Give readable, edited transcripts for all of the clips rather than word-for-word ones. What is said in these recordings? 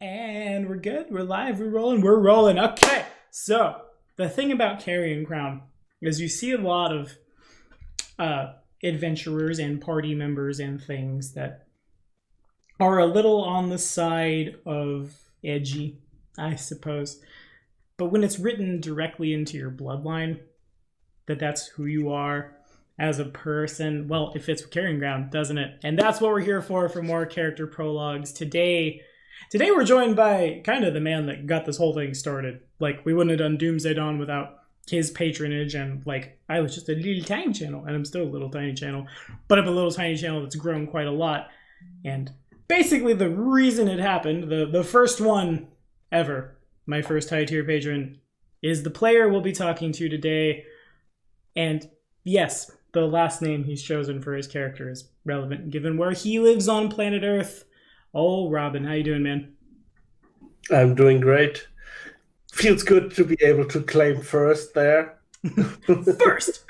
And we're good. We're live. We're rolling. We're rolling. Okay. So the thing about Carrion Crown is you see a lot of adventurers and party members and things that are a little on the side of edgy, I suppose. But when it's written directly into your bloodline, that's who you are as a person, well, it fits with Carrion Ground, doesn't it? And that's what we're here for more character prologues. Today we're joined by kind of the man that got this whole thing started. Like, we wouldn't have done Doomsday Dawn without his patronage, and like, I was just a little tiny channel, and I'm still a little tiny channel, but I'm a little tiny channel that's grown quite a lot. And basically the reason it happened, the first one ever, my first high tier patron, is the player we'll be talking to today. And yes, the last name he's chosen for his character is relevant given where he lives on planet Earth. Oh, Robin, how you doing, man? I'm doing great. Feels good to be able to claim first there. First!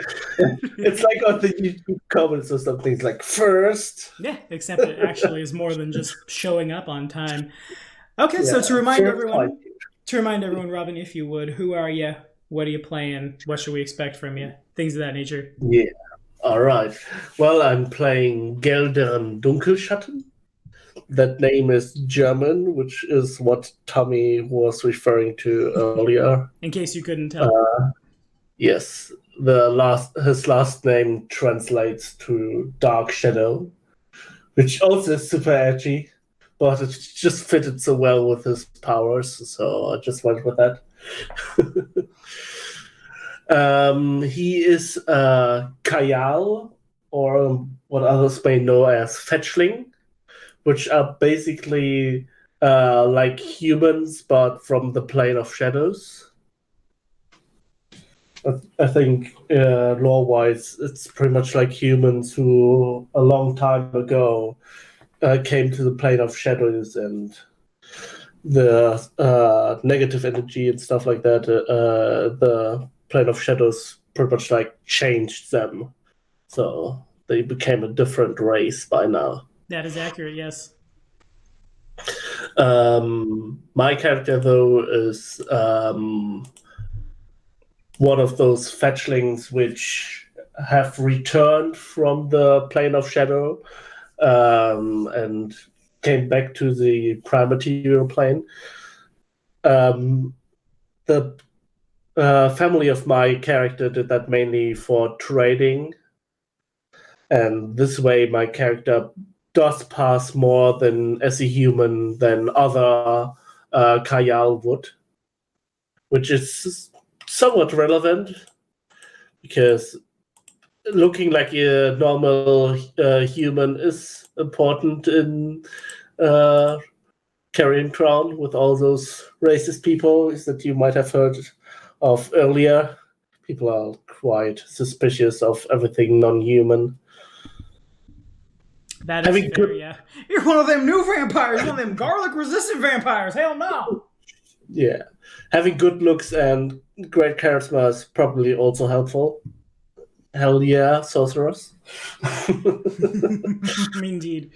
It's like on the YouTube comments or something. It's like first. Yeah, except it actually is more than just showing up on time. Okay, so to remind everyone, Robin, if you would, who are you? What are you playing? What should we expect from you? Things of that nature. Yeah. All right. Well, I'm playing Geldern Dunkelschatten. That name is German, which is what Tommy was referring to earlier. In case you couldn't tell. Yes. His last name translates to Dark Shadow, which also is super edgy, but it just fitted so well with his powers, so I just went with that. He is Kayal, or what others may know as Fetchling, which are basically like humans, but from the plane of shadows. I think lore-wise, it's pretty much like humans who, a long time ago, came to the plane of shadows, and the negative energy and stuff like that, the plane of shadows pretty much like changed them. So they became a different race by now. That is accurate, yes. My character, though, is one of those fetchlings which have returned from the plane of shadow and came back to the prime material plane. The family of my character did that mainly for trading, and this way my character does pass more than as a human than other Kayal would, which is somewhat relevant because looking like a normal human is important in Carrion Crown with all those racist people that you might have heard of earlier. People are quite suspicious of everything non-human. That is fair, yeah. You're one of them new vampires, one of them garlic-resistant vampires. Hell no! Yeah. Having good looks and great charisma is probably also helpful. Hell yeah, sorcerers. Indeed.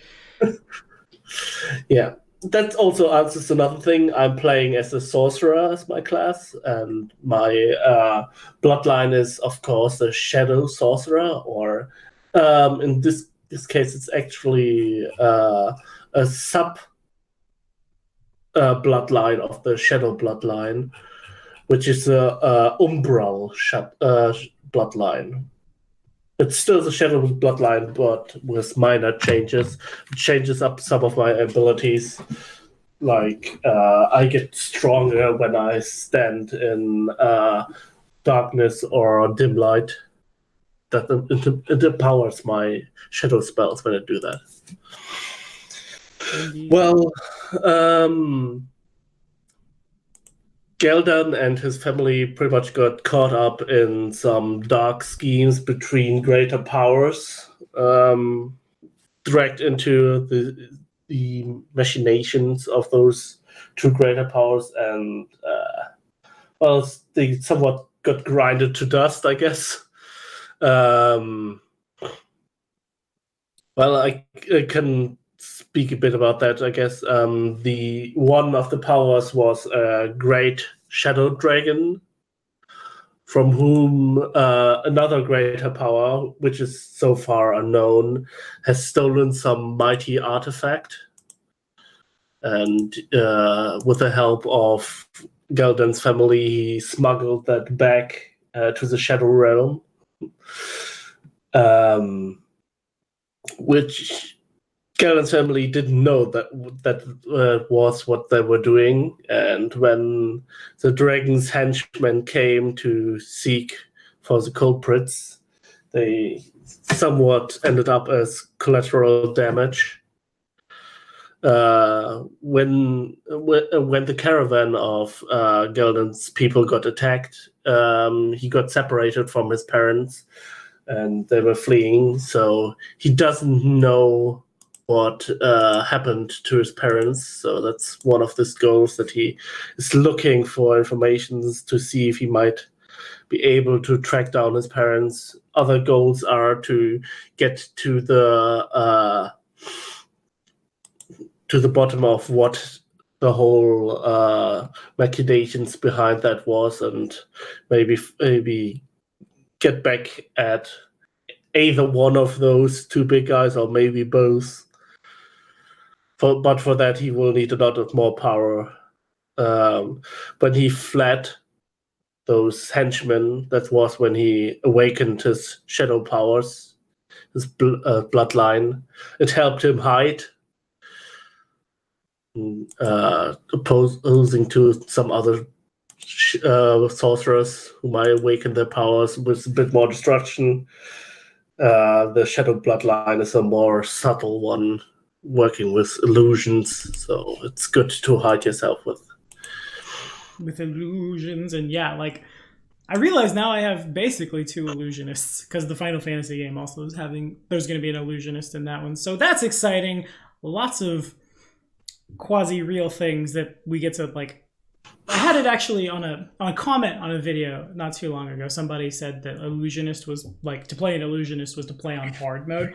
Yeah. That also answers another thing. I'm playing as a sorcerer as my class, and my bloodline is, of course, a shadow sorcerer, or in this case, it's actually a sub bloodline of the shadow bloodline, which is a umbral bloodline. It's still the shadow bloodline, but with minor changes. It changes up some of my abilities. Like, I get stronger when I stand in darkness or dim light. That it empowers my shadow spells when I do that. Indeed. Well, Geldern and his family pretty much got caught up in some dark schemes between greater powers, dragged into the machinations of those two greater powers, and they somewhat got grinded to dust, I guess. Well, I can speak a bit about that, I guess. The one of the powers was a great shadow dragon, from whom another greater power, which is so far unknown, has stolen some mighty artifact. And with the help of Geldern's family, he smuggled that back to the Shadow Realm, which Geldern's family didn't know that was what they were doing. And when the dragon's henchmen came to seek for the culprits, they somewhat ended up as collateral damage. When the caravan of Geldern's people got attacked, he got separated from his parents, and they were fleeing. So he doesn't know what happened to his parents. So that's one of his goals, that he is looking for information to see if he might be able to track down his parents. Other goals are to get to the bottom of what the whole machinations behind that was, and maybe get back at either one of those two big guys, or maybe both. But for that, he will need a lot of more power. When he fled those henchmen, that was when he awakened his shadow powers, his bloodline. It helped him hide, opposing to some other sorcerers who might awaken their powers with a bit more destruction. The shadow bloodline is a more subtle one, working with illusions, so it's good to hide yourself with illusions. And yeah, like, I realize now I have basically two illusionists, because the Final Fantasy game also is there's going to be an illusionist in that one, so that's exciting. Lots of quasi-real things that we get to, like, I had it actually on a comment on a video not too long ago. Somebody said that illusionist was, like, to play an illusionist was to play on hard mode.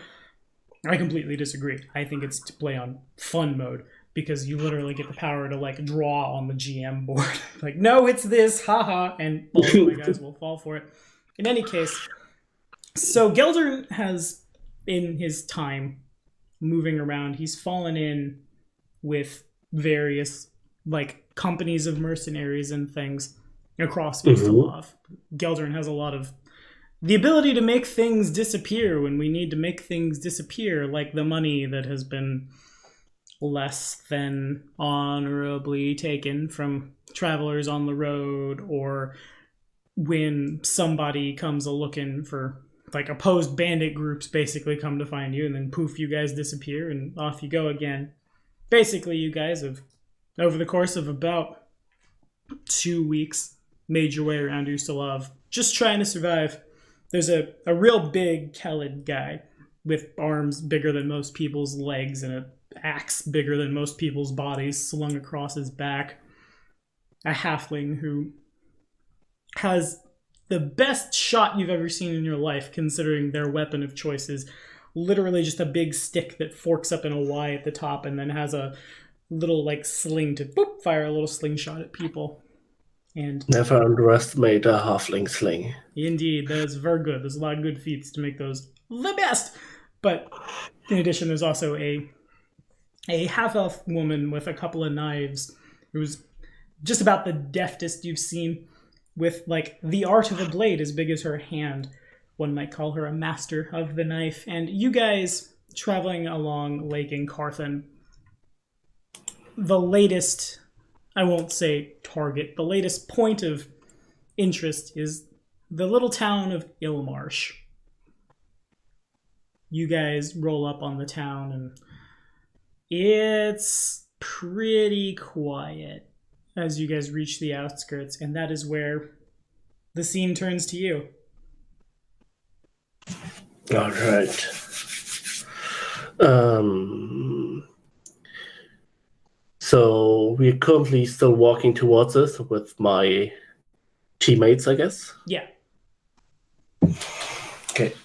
I completely disagree. I think it's to play on fun mode, because you literally get the power to, like, draw on the GM board. Like, no, it's this, haha, and all of my guys will fall for it. In any case, so Geldern has, in his time moving around, he's fallen in with various, like, companies of mercenaries and things across Ustalav. Geldern has a lot of the ability to make things disappear when we need to make things disappear, like the money that has been less than honorably taken from travelers on the road, or when somebody comes a-looking for, like, opposed bandit groups basically come to find you, and then poof, you guys disappear and off you go again. Basically, you guys have, over the course of about 2 weeks, made your way around Ustalav, just trying to survive. There's a real big Kelid guy with arms bigger than most people's legs and an axe bigger than most people's bodies slung across his back. A halfling who has the best shot you've ever seen in your life, considering their weapon of choice is literally just a big stick that forks up in a Y at the top and then has a little, like, sling to fire a little slingshot at people. And never underestimate a halfling sling. Indeed, that's very good. There's a lot of good feats to make those the best. But in addition, there's also a half-elf woman with a couple of knives who's just about the deftest you've seen, with, like, the art of a blade as big as her hand. One might call her a master of the knife. And you guys, traveling along Lake Incarthen, the latest, I won't say target, the latest point of interest is the little town of Ilmarsh. You guys roll up on the town, and it's pretty quiet as you guys reach the outskirts, and that is where the scene turns to you. All right. So we're currently still walking towards us with my teammates, I guess. Yeah. Okay.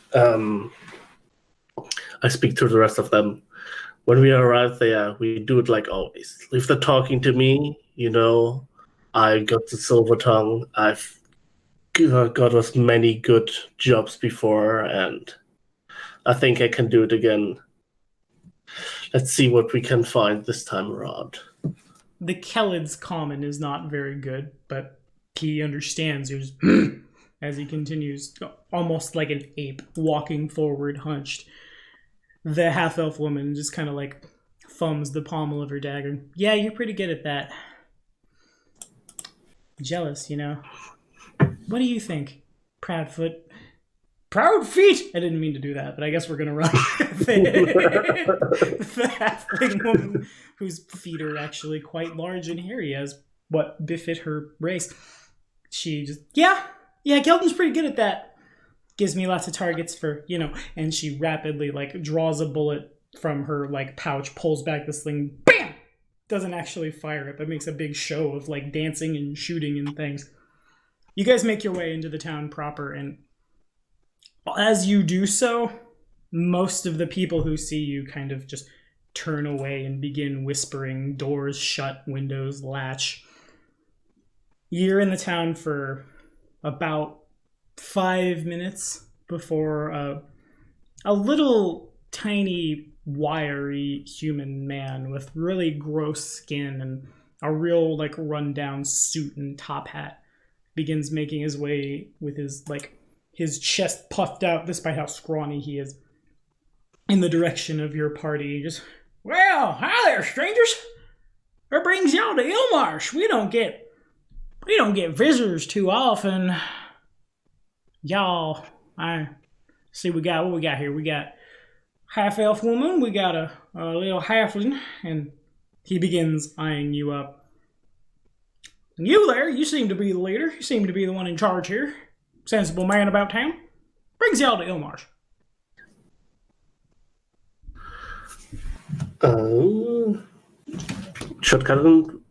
I speak to the rest of them. when we arrive there, we do it like always. Leave the talking to me. I got the silver tongue. I've got us many good jobs before, and I think I can do it again. Let's see what we can find this time around. The Kelid's common is not very good, but he understands as he continues, almost like an ape, walking forward, hunched. The half-elf woman just kind of like thumbs the pommel of her dagger. Yeah, you're pretty good at that. Jealous, What do you think, Proudfoot? Proud feet! I didn't mean to do that, but I guess we're going to run the halfling woman whose feet are actually quite large and hairy, as what befit her race. She just, yeah, Geldern's pretty good at that. Gives me lots of targets for, and she rapidly, draws a bullet from her, pouch, pulls back the sling, BAM! Doesn't actually fire it, but makes a big show of, dancing and shooting and things. You guys make your way into the town proper, and as you do so, most of the people who see you kind of just turn away and begin whispering. Doors shut, windows latch. You're in the town for about 5 minutes before a little tiny, wiry human man with really gross skin and a real, run-down suit and top hat begins making his way with his chest puffed out, despite how scrawny he is, in the direction of your party. Just, well, hi there, strangers. What brings y'all to Ilmarsh? We don't get visitors too often. Y'all, I see what we got here. We got half-elf woman, we got a little halfling, and he begins eyeing you up. And you there, you seem to be the leader. You seem to be the one in charge here. Sensible man about town. Brings y'all to Ilmarsh. Shotgun,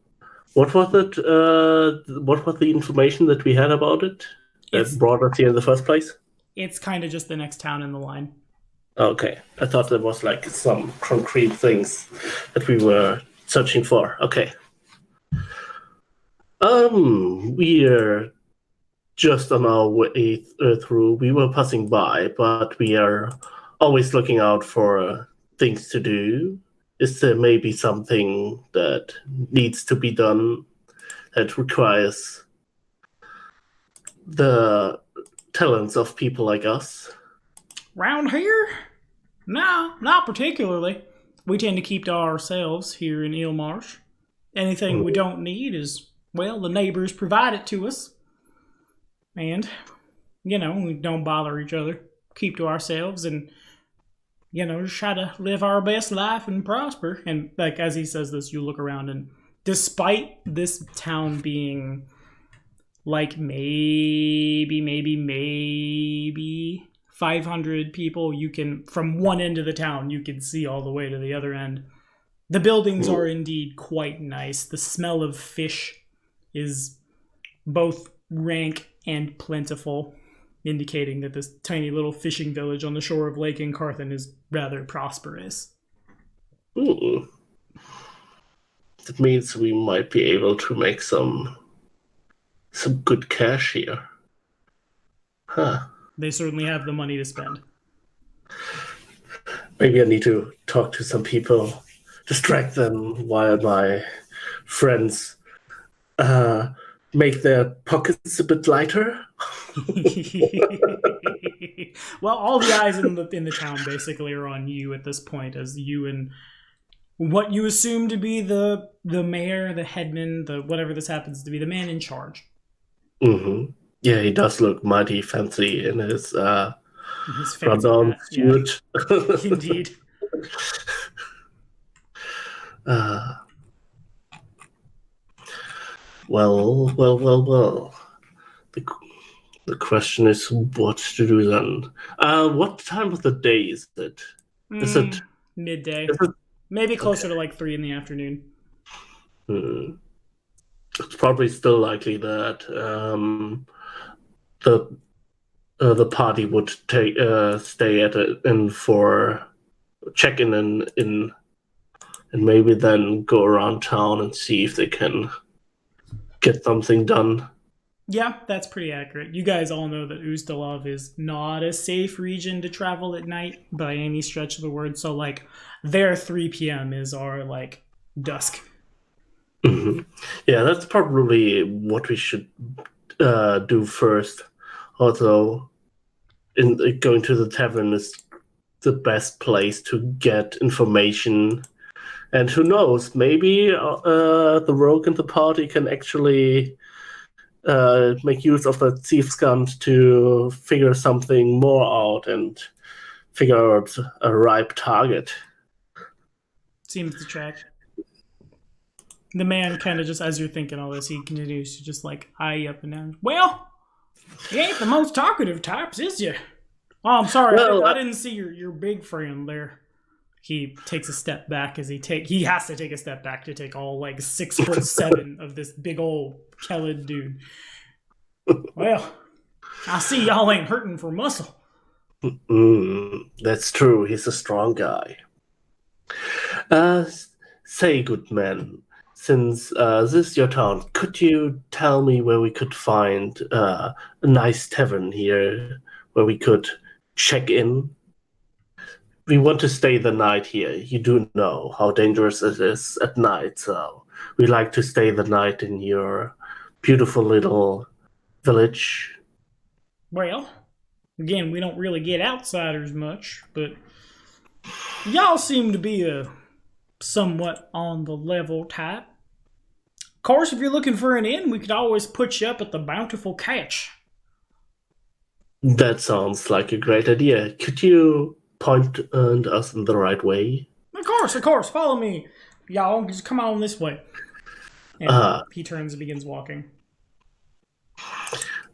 what was it? What was the information that we had about it that brought us here in the first place? It's kind of just the next town in the line. Okay, I thought there was some concrete things that we were searching for. Okay. We're just on our way through. We were passing by, but we are always looking out for things to do. Is there maybe something that needs to be done that requires the talents of people like us? Round here? No, not particularly. We tend to keep to ourselves here in Ilmarsh. Anything we don't need is, well, the neighbors provide it to us. And, we don't bother each other. Keep to ourselves and, just try to live our best life and prosper. And, as he says this, you look around, and despite this town being, maybe 500 people, you can, from one end of the town, you can see all the way to the other end. The buildings are indeed quite nice. The smell of fish is both rank and plentiful, indicating that this tiny little fishing village on the shore of Lake Incarthen is rather prosperous. That means we might be able to make some good cash here. Huh. They certainly have the money to spend. Maybe I need to talk to some people, distract them while my friends make their pockets a bit lighter. Well, all the eyes in the town basically are on you at this point, as you and what you assume to be the mayor, the headman, the whatever this happens to be, the man in charge. Mm-hmm. Yeah, he does look mighty fancy in his run-down suit. Yeah. Indeed. Well. The question is what to do then. What time of the day is it? Is it midday? Maybe closer to 3 in the afternoon. It's probably still likely that the party would stay at an inn for check-in and maybe then go around town and see if they can get something done. Yeah, that's pretty accurate. You guys all know that Ustalov is not a safe region to travel at night by any stretch of the word. So, like, their 3 p.m. is our, like, dusk. Mm-hmm. Yeah, that's probably what we should do first. Although, going to the tavern is the best place to get information. And who knows, maybe the rogue in the party can actually make use of the thief's gun to figure something more out and figure out a ripe target. Seems to track. The man kind of just, as you're thinking all this, he continues to just like eye you up and down. Well, you ain't the most talkative types, is you? Oh, I'm sorry, well, I didn't see your big friend there. He takes a step back as he has to take a step back to take all like 6'7" of this big old Kelid dude. Well, I see y'all ain't hurting for muscle. That's true. He's a strong guy. Say, good man, since this is your town, could you tell me where we could find a nice tavern here where we could check in? We want to stay the night here. You do know how dangerous it is at night, so we like to stay the night in your beautiful little village. Well, again, we don't really get outsiders much, but y'all seem to be a somewhat on the level type. Of course, if you're looking for an inn, we could always put you up at the Bountiful Catch. That sounds like a great idea. Could you point us in the right way? Of course. Follow me. Y'all, just come on this way. And he turns and begins walking.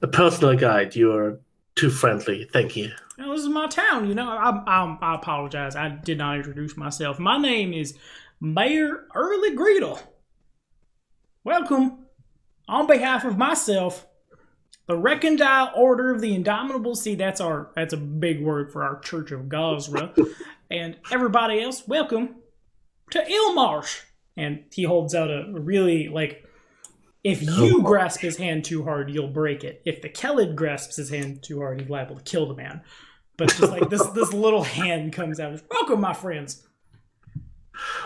A personal guide. You're too friendly. Thank you. Now, this is my town, you know. I apologize. I did not introduce myself. My name is Mayor Early Greedle. Welcome. On behalf of myself, the Recondile Order of the Indomitable Sea, that's a big word for our Church of Gosra, and everybody else, welcome to Ilmarsh. And he holds out a really, like, if you grasp his hand too hard, you'll break it. If the Kelid grasps his hand too hard, he's liable to kill the man. But just like this little hand comes out. Welcome, my friends.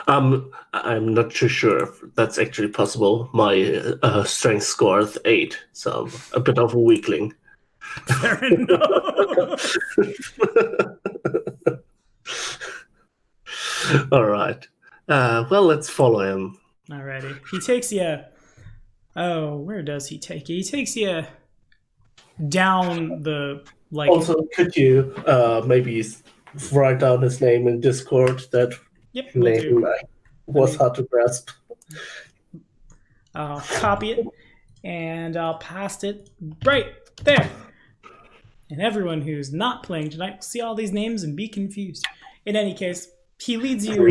I'm not too sure if that's actually possible. My strength score is 8, so I'm a bit of a weakling. Fair enough. All right. Well, let's follow him. Alrighty. He takes you. Oh, where does he take you? He takes you down the like. Also, could you maybe write down his name in Discord? That name was hard to grasp. I'll copy it and I'll paste it right there. And everyone who's not playing tonight will see all these names and be confused. In any case, he leads you.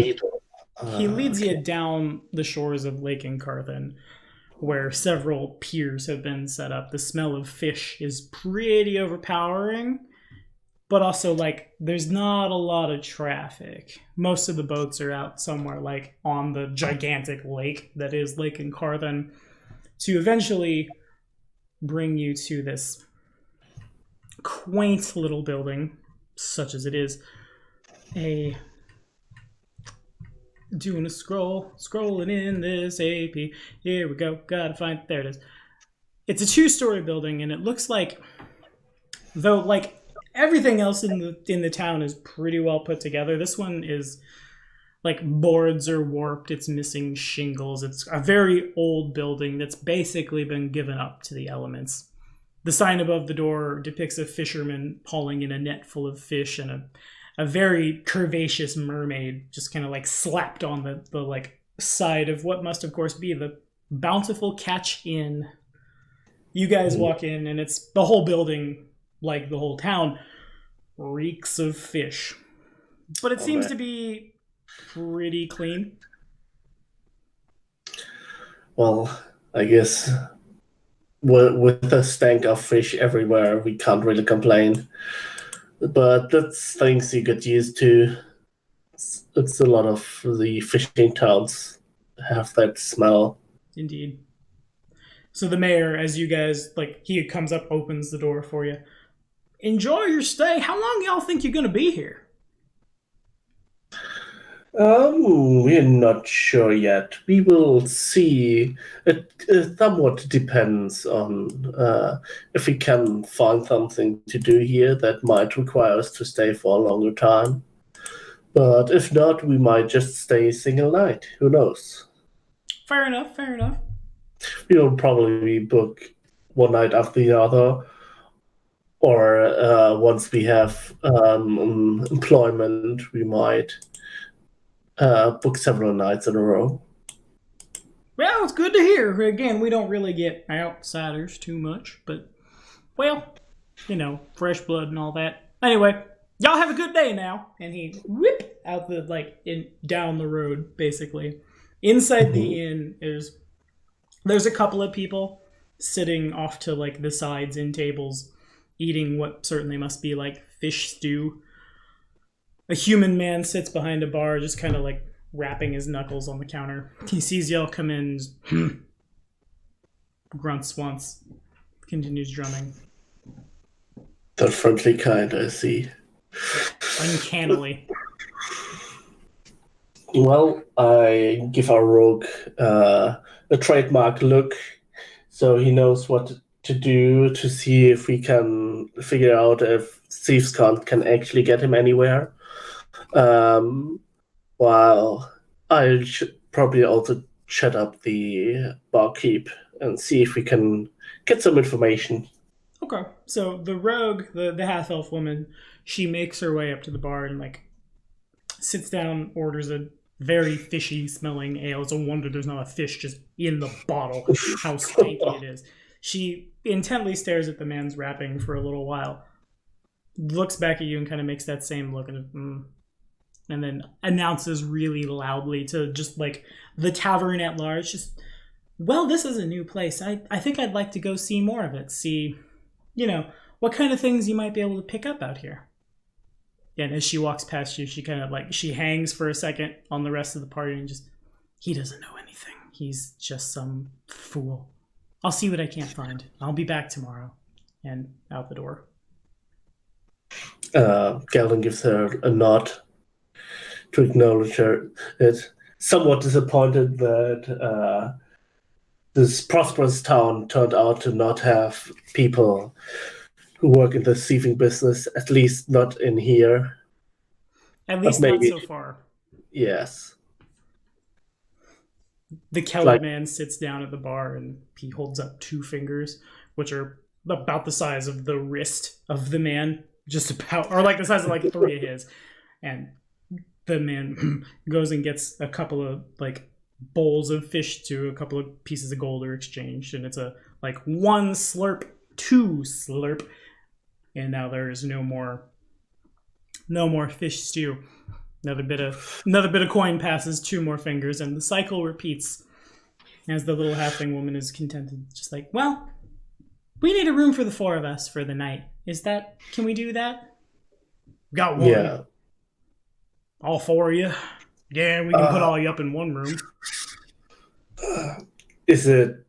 You down the shores of Lake Incarthen, where several piers have been set up. The smell of fish is pretty overpowering, but also, like, there's not a lot of traffic. Most of the boats are out somewhere, like, on the gigantic lake that is Lake Incarthen, to eventually bring you to this quaint little building, such as it is. Doing a scrolling in this AP. Here we go. Gotta find. There it is. It's a 2-story building, and it looks like, though, like everything else in the town is pretty well put together. This one is like boards are warped. It's missing shingles. It's a very old building that's basically been given up to the elements. The sign above the door depicts a fisherman hauling in a net full of fish, and a very curvaceous mermaid just kind of like slapped on the like side of what must of course be the Bountiful Catch Inn. You guys walk in and it's the whole building, like the whole town, reeks of fish. But it seems to be pretty clean. Well, I guess with the stank of fish everywhere, we can't really complain. But that's things you get used to. It's a lot of the fishing towns have that smell. Indeed. So the mayor, as you guys, like, he comes up, opens the door for you. Enjoy your stay. How long y'all think you're going to be here? We're not sure yet. We will see. It somewhat depends on if we can find something to do here that might require us to stay for a longer time. But if not, we might just stay a single night. Who knows? Fair enough, fair enough. We'll probably book one night after the other, or once we have employment, we might book several nights in a row. Well, it's good to hear. Again, we don't really get outsiders too much, but, well, you know, fresh blood and all that. Anyway, y'all have a good day now. And he whip out the, like, down the road, basically. Inside the inn, there's a couple of people sitting off to, like, the sides in tables, eating what certainly must be, like, fish stew. A human man sits behind a bar, just kind of, like, rapping his knuckles on the counter. He sees y'all come in, grunts once, continues drumming. The friendly kind, I see. Uncannily. Well, I give our rogue a trademark look, so he knows what to do to see if we can figure out if Thieves' Cant can actually get him anywhere. While I should probably also shut up the barkeep and see if we can get some information. Okay, so the rogue, the half-elf woman, she makes her way up to the bar and, like, sits down, orders a very fishy-smelling ale. It's a wonder there's not a fish just in the bottle, how stanky it is. She intently stares at the man's rapping for a little while, looks back at you and kind of makes that same look, and then announces really loudly to just, like, the tavern at large, just, well, this is a new place. I think I'd like to go see more of it. See, you know, what kind of things you might be able to pick up out here. And as she walks past you, she kind of, like, she hangs for a second on the rest of the party and just, he doesn't know anything. He's just some fool. I'll see what I can't find. I'll be back tomorrow. And out the door. Geldern gives her a nod to acknowledge her. It's somewhat disappointed that this prosperous town turned out to not have people who work in the thieving business, at least not in here. At least not so far. Yes. The Celtic man sits down at the bar and he holds up 2 fingers, which are about the size of the wrist of the man, just about, or like the size of like 3 of his. And the man goes and gets a couple of, like, bowls of fish stew, a couple of pieces of gold are exchanged, and it's a, like, 1 slurp, 2 slurp, and now there is no more fish stew. Another bit of coin passes, 2 more fingers, and the cycle repeats as the little halfling woman is contented, just like, well, we need a room for the 4 of us for the night. Can we do that? Got 1. Yeah. All 4 of you? Yeah, we can put all you up in 1 room. Is it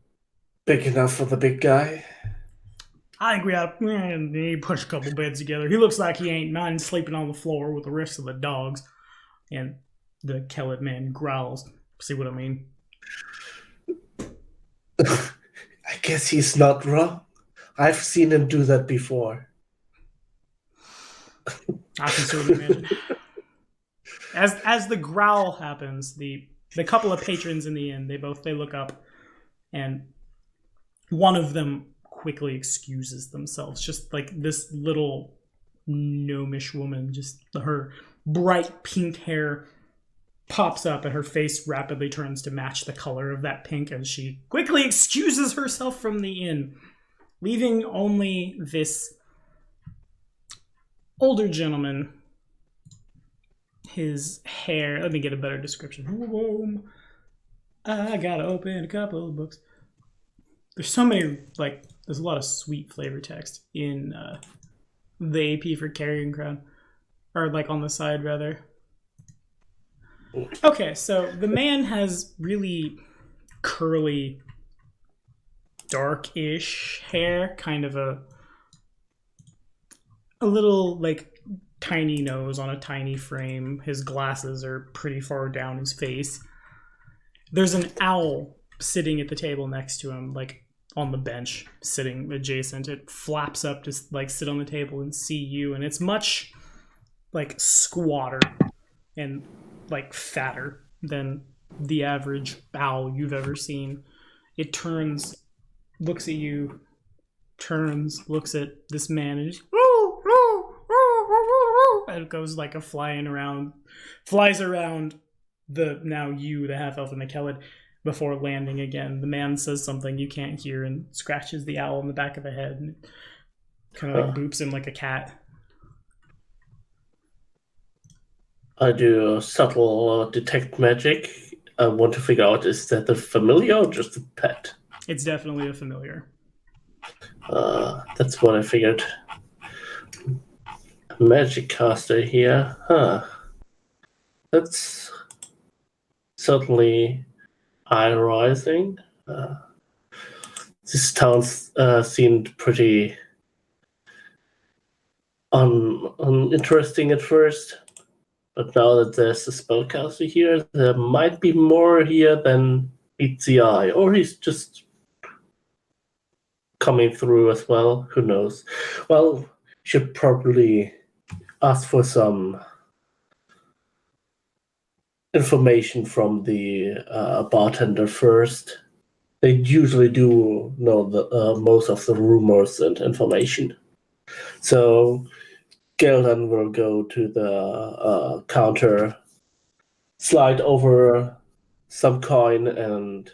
big enough for the big guy? I think we ought to push a couple beds together. He looks like he ain't mind sleeping on the floor with the rest of the dogs. And the Celtic man growls. See what I mean? I guess he's not wrong. I've seen him do that before. I can sort of imagine. As the growl happens, the couple of patrons in the inn, they look up, and one of them quickly excuses themselves. Just like this little gnomish woman, just her bright pink hair pops up and her face rapidly turns to match the color of that pink, and she quickly excuses herself from the inn, leaving only this older gentleman. His hair, let me get a better description. I gotta open a couple of books. There's so many, like, there's a lot of sweet flavor text in the AP for Carrion Crown. Or, like, on the side, rather. Okay, so the man has really curly, dark-ish hair, kind of a little like tiny nose on a tiny frame. His glasses are pretty far down his face. There's an owl sitting at the table next to him, like on the bench, sitting adjacent. It flaps up to like sit on the table and see you, and it's much like squatter and like fatter than the average owl you've ever seen. It turns, looks at you, turns, looks at this man, and just, and it goes like a flies around the now you, the half elf and Achaidh, before landing again. The man says something you can't hear and scratches the owl in the back of the head and kind of like boops him like a cat. I do a subtle detect magic. I want to figure out, is that a familiar or just a pet? It's definitely a familiar. That's what I figured. Magic caster here. Huh. That's certainly eye-rising. This town seemed pretty uninteresting at first. But now that there's a spellcaster here, there might be more here than meets the eye. Or he's just coming through as well. Who knows? Well, should probably ask for some information from the bartender first. They usually do know the most of the rumors and information. So Geldern will go to the counter, slide over some coin, and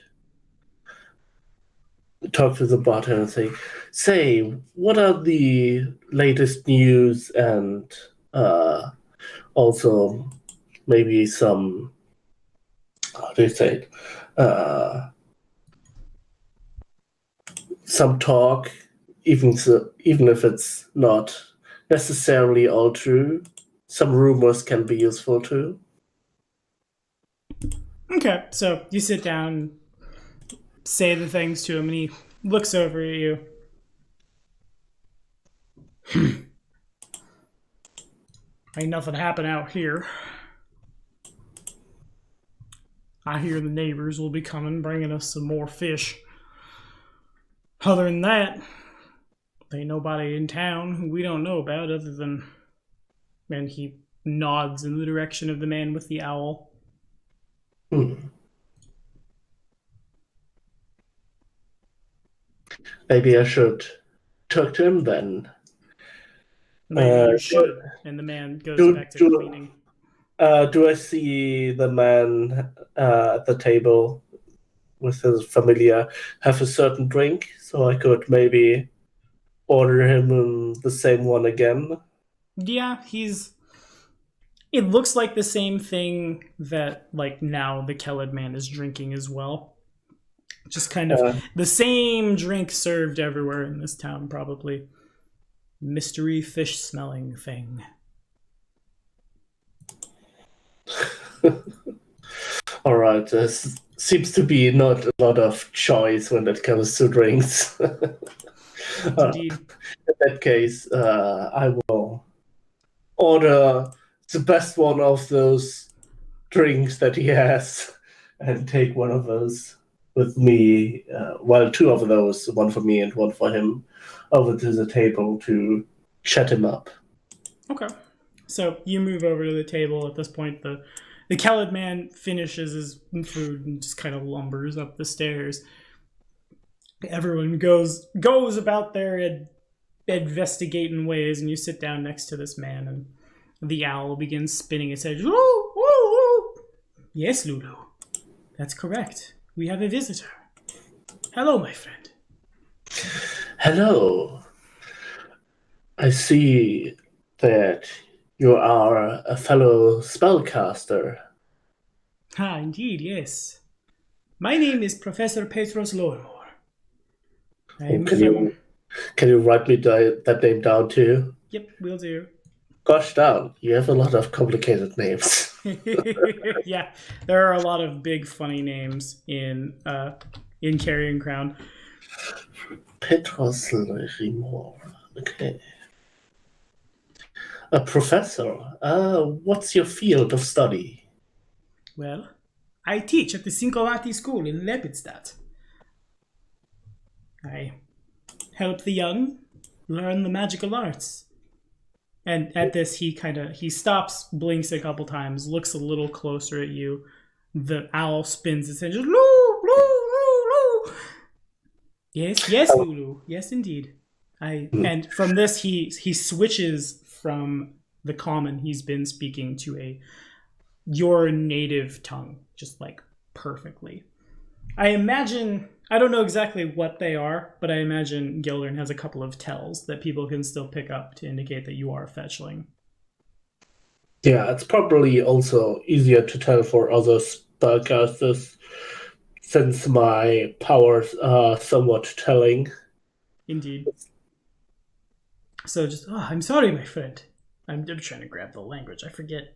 talk to the bartender and say, what are the latest news, and also maybe some, how do you say it, some talk, even if it's not necessarily all true. Some rumors can be useful too. Okay, so you sit down, say the things to him, and he looks over at you. Ain't nothing happen out here. I hear the neighbors will be coming, bringing us some more fish. Other than that, ain't nobody in town who we don't know about other than... And he nods in the direction of the man with the owl. Maybe I should talk to him then. Maybe you should. And the man goes back to cleaning. Do I see the man at the table with his familiar have a certain drink, so I could maybe order him the same one again? Yeah, it looks like the same thing that, like, now the Achaidh man is drinking as well. Just kind of the same drink served everywhere in this town, probably. Mystery fish smelling thing. All right, there seems to be not a lot of choice when it comes to drinks. Indeed. In that case, I will order the best one of those drinks that he has and take one of those with me, two of those, one for me and one for him, over to the table to shut him up. Okay. So you move over to the table. At this point, the Achaidh man finishes his food and just kind of lumbers up the stairs. Everyone goes about their investigating ways, and you sit down next to this man, and the owl begins spinning its head. Ooh, ooh, ooh. Yes, Lulu. That's correct. We have a visitor. Hello, my friend. Hello. I see that you are a fellow spellcaster. Ah, indeed, yes. My name is Professor Petros Loremore. Can you write me that name down too? Yep, will do. Gosh darn, you have a lot of complicated names. Yeah, there are a lot of big funny names in Carrion Crown. Petros Rimor. Okay. A professor. What's your field of study? Well, I teach at the Cincolati School in Lepidstadt. I help the young learn the magical arts. And at this, he stops, blinks a couple times, looks a little closer at you. The owl spins its head, just loo, loo, loo, loo. Yes, Lulu. Yes, indeed. And from this, he switches from the common he's been speaking to your native tongue, just like perfectly. I imagine, I don't know exactly what they are, but I imagine Geldern has a couple of tells that people can still pick up to indicate that you are a fetchling. Yeah, it's probably also easier to tell for other spellcasters since my powers are somewhat telling. Indeed. So just, I'm sorry, my friend. I'm trying to grab the language. I forget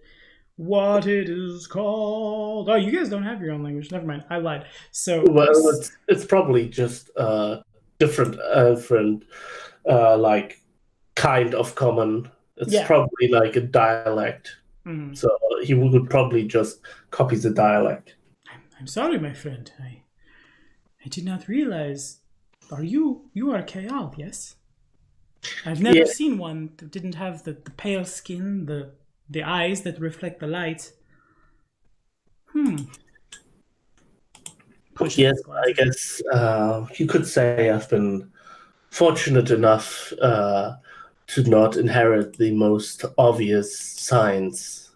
what it is called. Oh, you guys don't have your own language. Never mind. I lied. So, well, it's probably just different, like kind of common. It's probably like a dialect. Mm-hmm. So he would probably just copy the dialect. I'm sorry, my friend. I did not realize. You are Kayal, yes? I've never seen one that didn't have the pale skin, the eyes that reflect the light. Yes, I guess you could say I've been fortunate enough to not inherit the most obvious signs.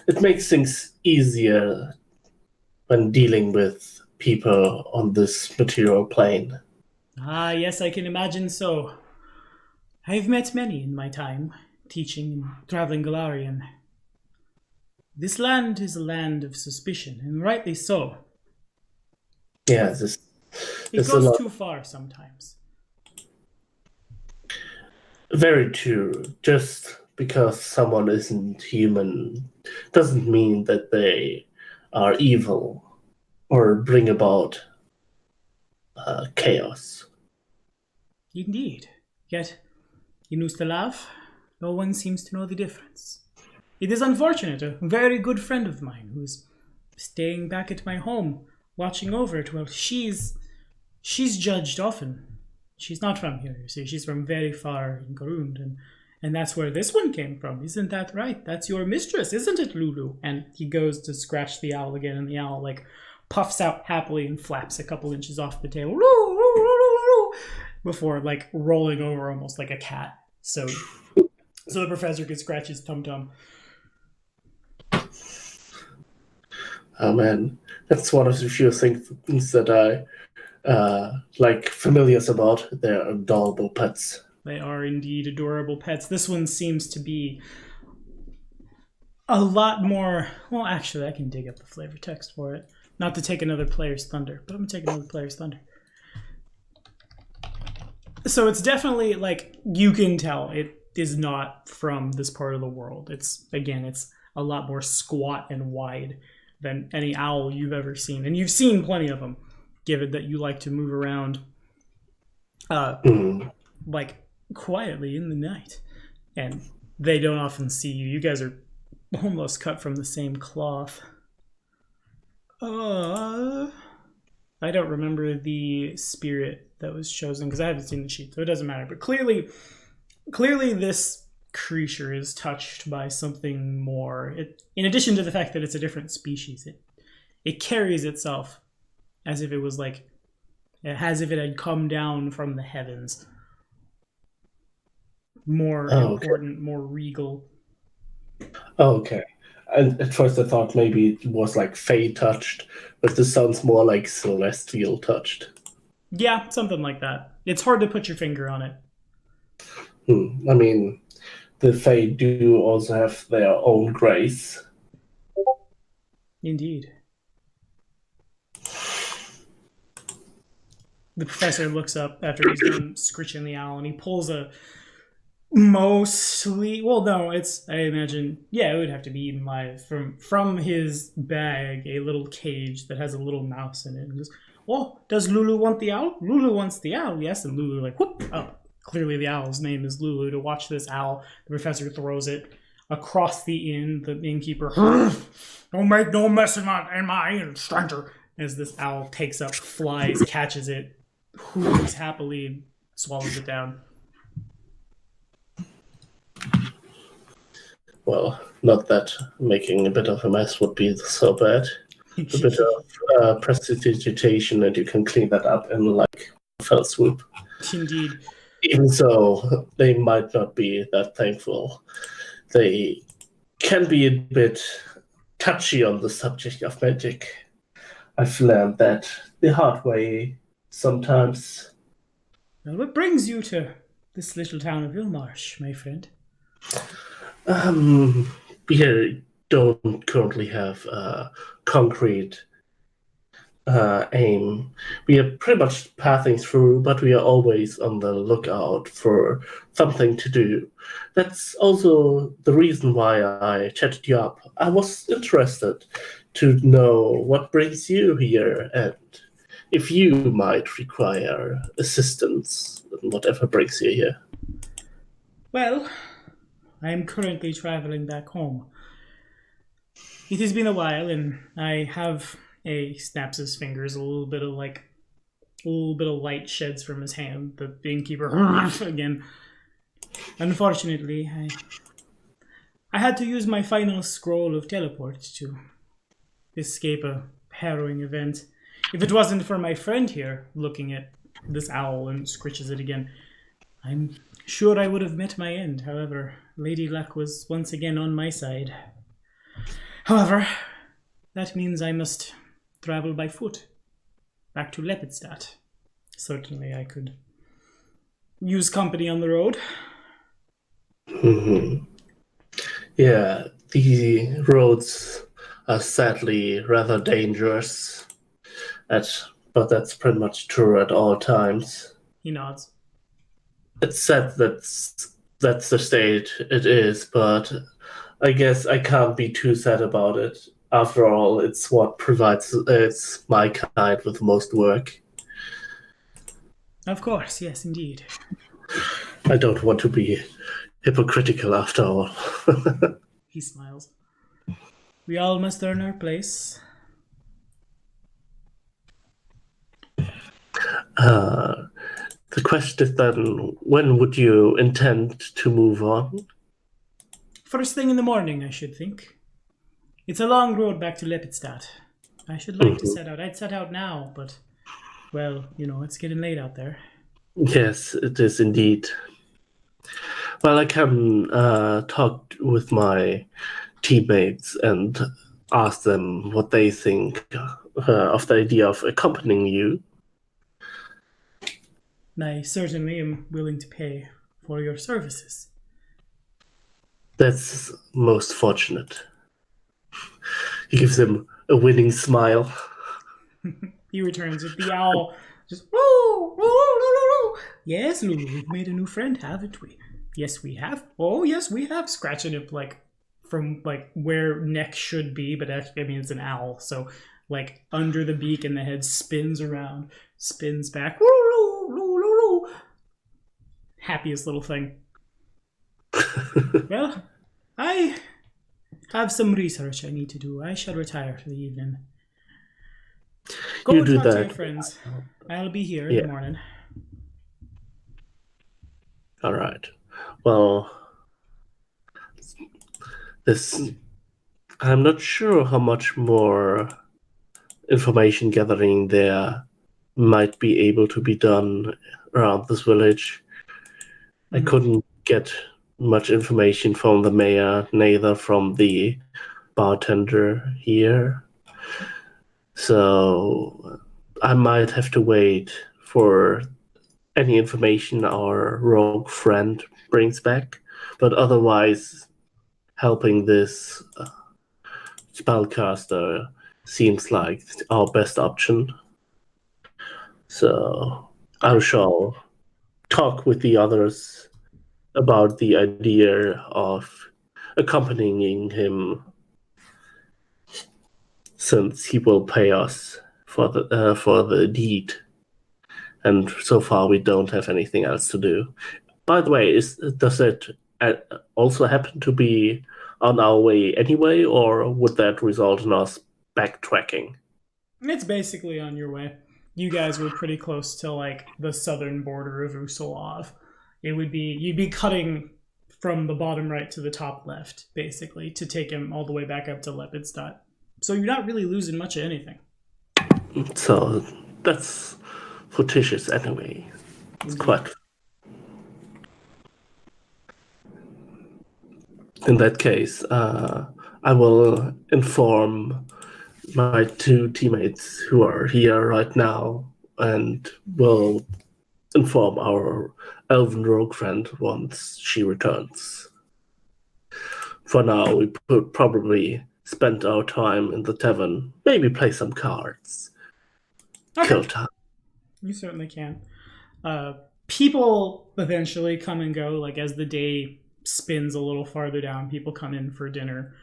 It makes things easier when dealing with people on this material plane. Ah, yes, I can imagine so. I've met many in my time, teaching and traveling Galarian. This land is a land of suspicion, and rightly so. Yeah, it goes too far sometimes. Very true. Just because someone isn't human doesn't mean that they are evil or bring about chaos. Indeed. Yet, in Ustalav, no one seems to know the difference. It is unfortunate. A very good friend of mine who's staying back at my home, watching over it. Well, she's judged often. She's not from here, you see. She's from very far in Garund, and that's where this one came from. Isn't that right? That's your mistress, isn't it, Lulu? And he goes to scratch the owl again, and the owl, like, puffs out happily and flaps a couple inches off the table. Before, like, rolling over almost like a cat. So the professor could scratch his tum-tum. Oh man, that's one of the few things that I like familiars about. They're adorable pets. They are indeed adorable pets. This one seems to be a lot more... Well, actually, I can dig up the flavor text for it. Not to take another player's thunder, but I'm going to take another player's thunder. So it's definitely, like, you can tell it is not from this part of the world. It's a lot more squat and wide than any owl you've ever seen. And you've seen plenty of them, given that you like to move around like quietly in the night. And they don't often see you. You guys are almost cut from the same cloth. I don't remember the spirit that was chosen because I haven't seen the sheet, so it doesn't matter. But clearly this creature is touched by something more. In addition to the fact that it's a different species, it carries itself as if it was as if it had come down from the heavens. More important, more regal. Oh, okay. And at first I thought maybe it was like Fey touched, but this sounds more like Celestial touched. Yeah, something like that. It's hard to put your finger on it. I mean, the Fae do also have their own grace. Indeed. The professor looks up after he's done scritching the owl, and he pulls a Mostly, well, no, I imagine, yeah, it would have to be eaten live from his bag, a little cage that has a little mouse in it. And just, oh, does Lulu want the owl? Lulu wants the owl, yes. And Lulu, like, whoop, oh, clearly the owl's name is Lulu. To watch this owl, the professor throws it across the inn. The innkeeper, don't make no mess in my inn, stranger. As this owl takes up, flies, catches it, hooves happily, and swallows it down. Well, not that making a bit of a mess would be so bad. A bit of prestidigitation, and you can clean that up in like a fell swoop. Indeed. Even so, they might not be that thankful. They can be a bit touchy on the subject of magic. I've learned that the hard way sometimes. Well, what brings you to this little town of Ilmarsh, my friend? We don't currently have a concrete aim. We are pretty much passing through, but we are always on the lookout for something to do. That's also the reason why I chatted you up. I was interested to know what brings you here and if you might require assistance in whatever brings you here. Well, I am currently traveling back home. It has been a while, and I have snaps his fingers, a little bit of light sheds from his hand. The innkeeper again. Unfortunately, I had to use my final scroll of teleport to escape a harrowing event. If it wasn't for my friend here looking at this owl and scritches it again, I'm sure I would have met my end. However, Lady Luck was once again on my side. However, that means I must travel by foot back to Lepidstadt. Certainly I could use company on the road. Mm-hmm. Yeah, the roads are sadly rather dangerous, but that's pretty much true at all times. He nods. It's sad that's the state it is, but I guess I can't be too sad about it. After all, it's what provides my kind with most work. Of course, yes, indeed. I don't want to be hypocritical after all. He smiles. We all must earn our place. The question is then, when would you intend to move on? First thing in the morning, I should think. It's a long road back to Lepidstadt. I should like to set out. I'd set out now, but, well, it's getting late out there. Yes, it is indeed. Well, I can talk with my teammates and ask them what they think of the idea of accompanying you. I certainly am willing to pay for your services. That's most fortunate. He gives him a winning smile. He returns with the owl. Just, woo, woo, woo, woo, woo. Yes, Lulu, we've made a new friend, haven't we? Yes, we have. Oh, yes, we have. Scratching it, from, where neck should be, but actually, I mean, it's an owl, so, under the beak and the head spins around, spins back. Woo, woo, woo, woo, woo. Happiest little thing. Well, I have some research I need to do. I shall retire for the evening. Go You and do talk to that. your friends. I'll be here in the morning. All right. Well, I'm not sure how much more information gathering there might be able to be done around this village. I couldn't get much information from the mayor, neither from the bartender here. So I might have to wait for any information our rogue friend brings back. But otherwise, helping this spellcaster seems like our best option. So I shall talk with the others about the idea of accompanying him, since he will pay us for the deed, and so far we don't have anything else to do. By the way, does it also happen to be on our way anyway, or would that result in us backtracking? It's basically on your way. You guys were pretty close to like the southern border of Usulov. You'd be cutting from the bottom right to the top left, basically, to take him all the way back up to Lepidstadt. So you're not really losing much of anything. So that's fortuitous anyway. It's quite. In that case, I will inform my two teammates who are here right now, and will inform our elven rogue friend once she returns. For now, we could probably spend our time in the tavern, maybe play some cards, kill time. You certainly can. People eventually come and go, like as the day spins a little farther down, people come in for dinner.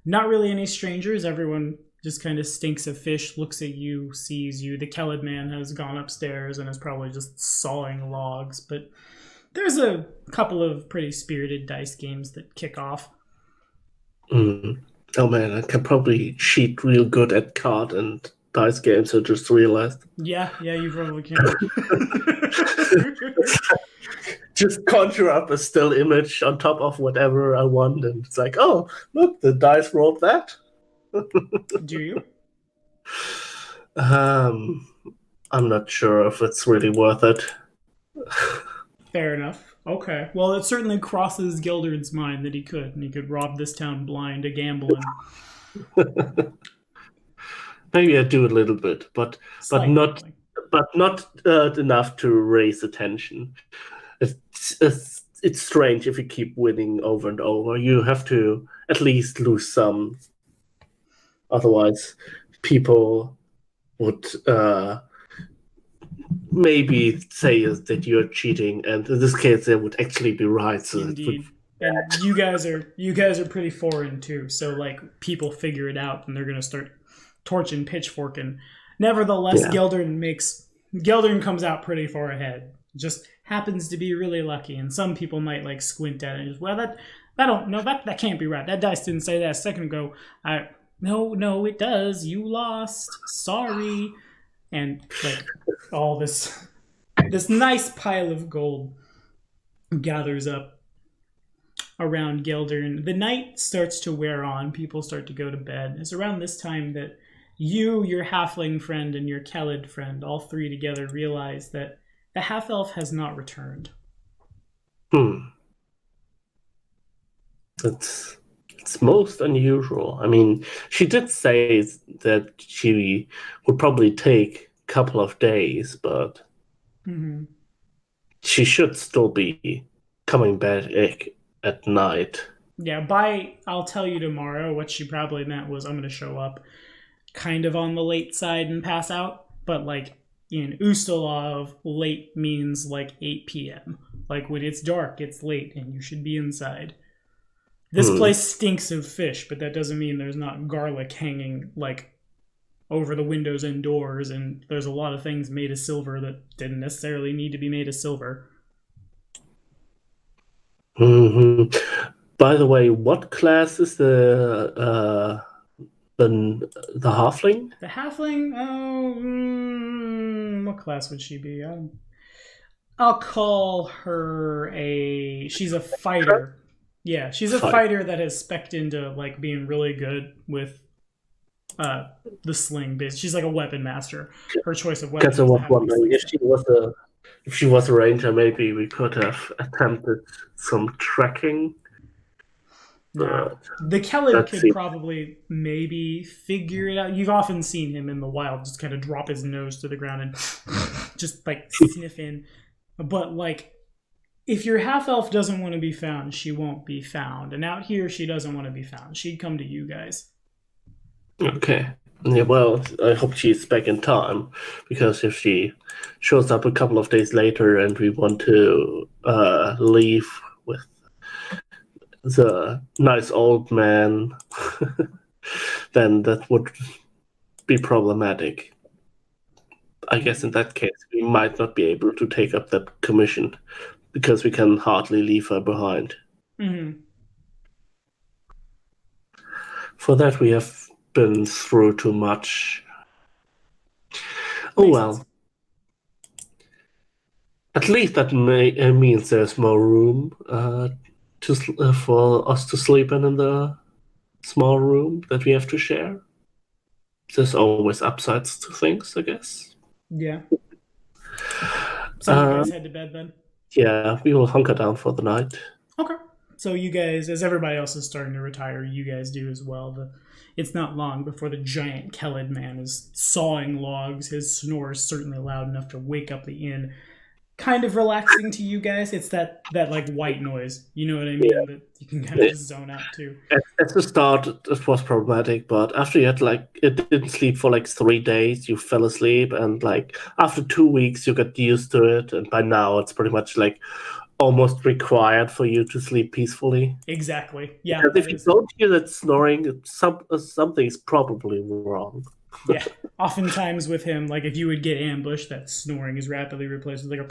Not really any strangers. Everyone just kind of stinks of fish, looks at you, sees you. The Kelid man has gone upstairs and is probably just sawing logs, but there's a couple of pretty spirited dice games that kick off. Oh man, I can probably cheat real good at card and dice games, I just realized. Yeah, you probably can. Just conjure up a still image on top of whatever I want, and it's like, oh, look, the dice rolled that. Do you? I'm not sure if it's really worth it. Fair enough. Okay. Well, it certainly crosses Geldern's mind that he could rob this town blind to gambling. Maybe I do a little bit, but not enough to raise attention. It's strange if you keep winning over and over. You have to at least lose some. Otherwise, people would maybe say that you're cheating, and in this case, they would actually be right. So indeed. And you guys are pretty foreign too, so like people figure it out and they're gonna start torching pitchforking. Nevertheless, yeah. Geldern comes out pretty far ahead. Just happens to be really lucky, and some people might like squint at it and just, well, that can't be right. That dice didn't say that a second ago. No, it does. You lost. Sorry. And like all this nice pile of gold gathers up around Geldern. The night starts to wear on. People start to go to bed. It's around this time that you, your halfling friend, and your Kelid friend, all three together, realize that the half-elf has not returned. It's most unusual. I mean, she did say that she would probably take a couple of days, but she should still be coming back at night. Yeah, I'll tell you tomorrow. What she probably meant was I'm going to show up kind of on the late side and pass out, but like in Ustalov, late means like 8 p.m. Like when it's dark, it's late and you should be inside. This place stinks of fish, but that doesn't mean there's not garlic hanging like over the windows and doors, and there's a lot of things made of silver that didn't necessarily need to be made of silver. By the way, what class is the halfling? The halfling? What class would she be? I'll call her she's a fighter. Yeah, she's a fighter that has specced into like being really good with the sling base. She's like a weapon master. Her choice of weapons. If she was a ranger, maybe we could have attempted some tracking. No. The Kelid could probably maybe figure it out. You've often seen him in the wild just kind of drop his nose to the ground and just like sniff in. But like, if your half-elf doesn't want to be found, she won't be found. And out here, she doesn't want to be found. She'd come to you guys. Okay. Yeah, well, I hope she's back in time, because if she shows up a couple of days later and we want to leave with the nice old man, then that would be problematic. I guess in that case, we might not be able to take up that commission because we can hardly leave her behind. Mm-hmm. For that, we have been through too much. Oh well. At least that means there's more room for us to sleep in the small room that we have to share. There's always upsides to things, I guess. Yeah. So you guys head to bed then? Yeah, we will hunker down for the night. Okay. So you guys, as everybody else is starting to retire, you guys do as well. It's not long before the giant Achaidh man is sawing logs. His snore is certainly loud enough to wake up the inn. Kind of relaxing to you guys. It's that like white noise. You know what I mean? Yeah. That you can kind of just zone out to. At the start, it was problematic, but after you had it didn't sleep for 3 days, you fell asleep, and after 2 weeks, you got used to it, and by now it's pretty much almost required for you to sleep peacefully. Exactly. Yeah. Because if you don't hear that snoring, something's probably wrong. Yeah. Oftentimes with him, if you would get ambushed, that snoring is rapidly replaced with a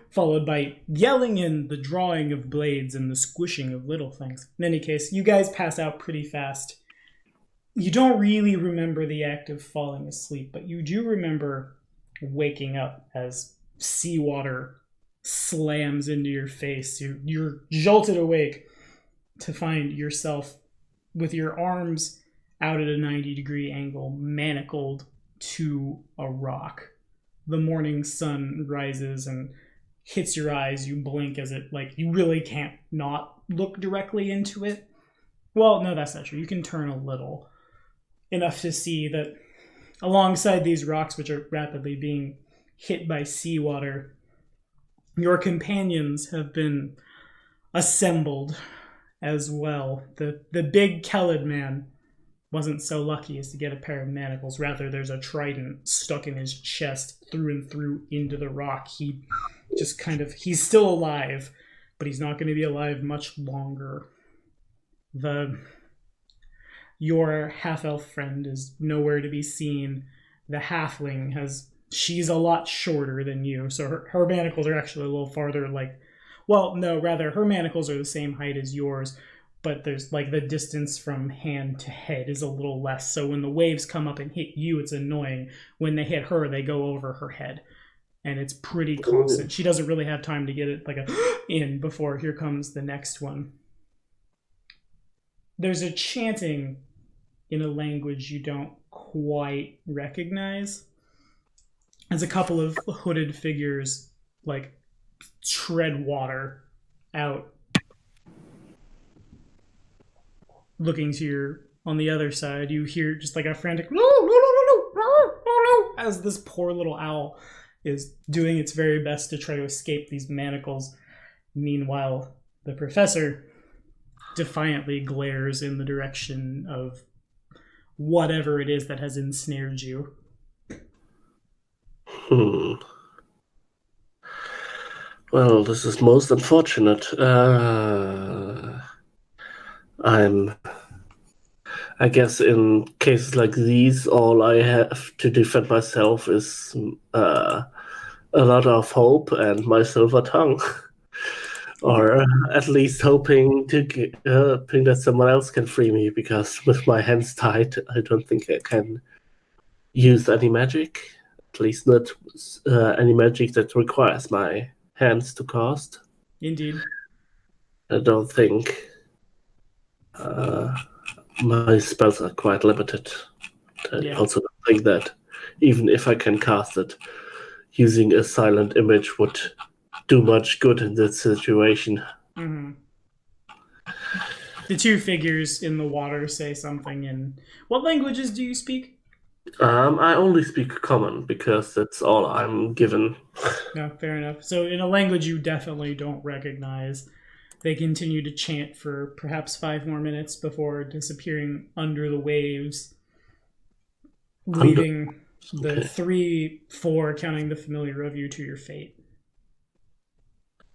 followed by yelling and the drawing of blades and the squishing of little things. In any case, you guys pass out pretty fast. You don't really remember the act of falling asleep, but you do remember waking up as seawater slams into your face. You're jolted awake to find yourself with your arms out at a 90-degree angle, manacled to a rock. The morning sun rises and hits your eyes. You blink as it, you really can't not look directly into it. Well, no, that's not true. You can turn a little. Enough to see that alongside these rocks, which are rapidly being hit by seawater, your companions have been assembled as well. The big Achaidh man wasn't so lucky as to get a pair of manacles. Rather, there's a trident stuck in his chest through and through into the rock. He just he's still alive, but he's not going to be alive much longer. Your half-elf friend is nowhere to be seen. The halfling she's a lot shorter than you, so her manacles are actually a little farther, her manacles are the same height as yours, but there's the distance from hand to head is a little less, so when the waves come up and hit you, it's annoying. When they hit her, they go over her head, and it's pretty constant. She doesn't really have time to get it in before here comes the next one. There's a chanting in a language you don't quite recognize, as a couple of hooded figures tread water out, looking to on the other side. You hear just a frantic as this poor little owl is doing its very best to try to escape these manacles. Meanwhile, the professor defiantly glares in the direction of whatever it is that has ensnared you. Well, this is most unfortunate. I guess in cases like these, all I have to defend myself is a lot of hope and my silver tongue. Or at least hoping that someone else can free me, because with my hands tied, I don't think I can use any magic. At least not any magic that requires my hands to cast. Indeed. I don't think my spells are quite limited. I also don't think that even if I can cast it, using a silent image would do much good in this situation. Mm-hmm. The two figures in the water say something in... What languages do you speak? I only speak Common because that's all I'm given. No, fair enough. So in a language you definitely don't recognize, they continue to chant for perhaps 5 more minutes before disappearing under the waves, leaving the 3-4, counting the familiar of you, to your fate.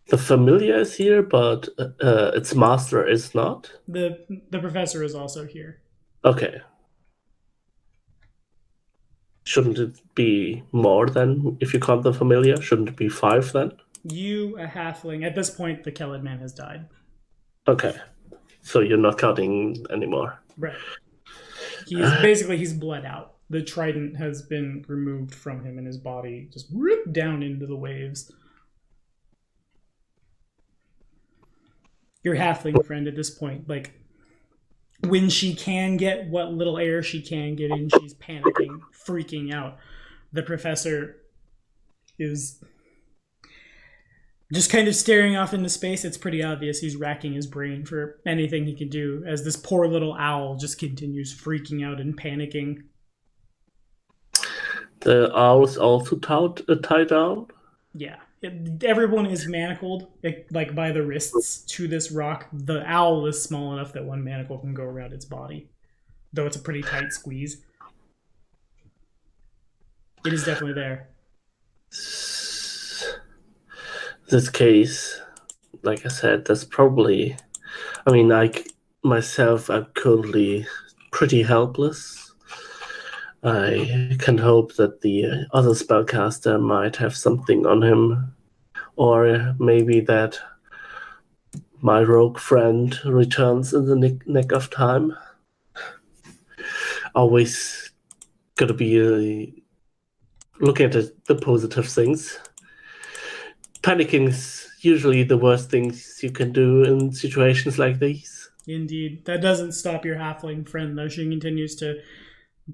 The familiar is here, but its master is not. The professor is also here. Okay. Shouldn't it be more than if you count the familiar? Shouldn't it be 5 then? You, a halfling. At this point, the Kellid man has died. Okay. So you're not counting anymore. Right. He's bled out. The trident has been removed from him and his body just ripped down into the waves. Your halfling friend at this point, like, when she can get what little air she can get in, she's panicking, freaking out. The professor is just kind of staring off into space. It's pretty obvious he's racking his brain for anything he can do as this poor little owl just continues freaking out and panicking. The owl is also tied down? Yeah. Everyone is manacled, like by the wrists, to this rock. The owl is small enough that one manacle can go around its body, though it's a pretty tight squeeze. It is definitely there. This case, like I said, that's probably... I mean, I'm currently pretty helpless. I can hope that the other spellcaster might have something on him, or maybe that my rogue friend returns in the nick of time. Always gotta be looking at the positive things. Panicking is usually the worst things you can do in situations like these. Indeed. That doesn't stop your halfling friend, though. She continues to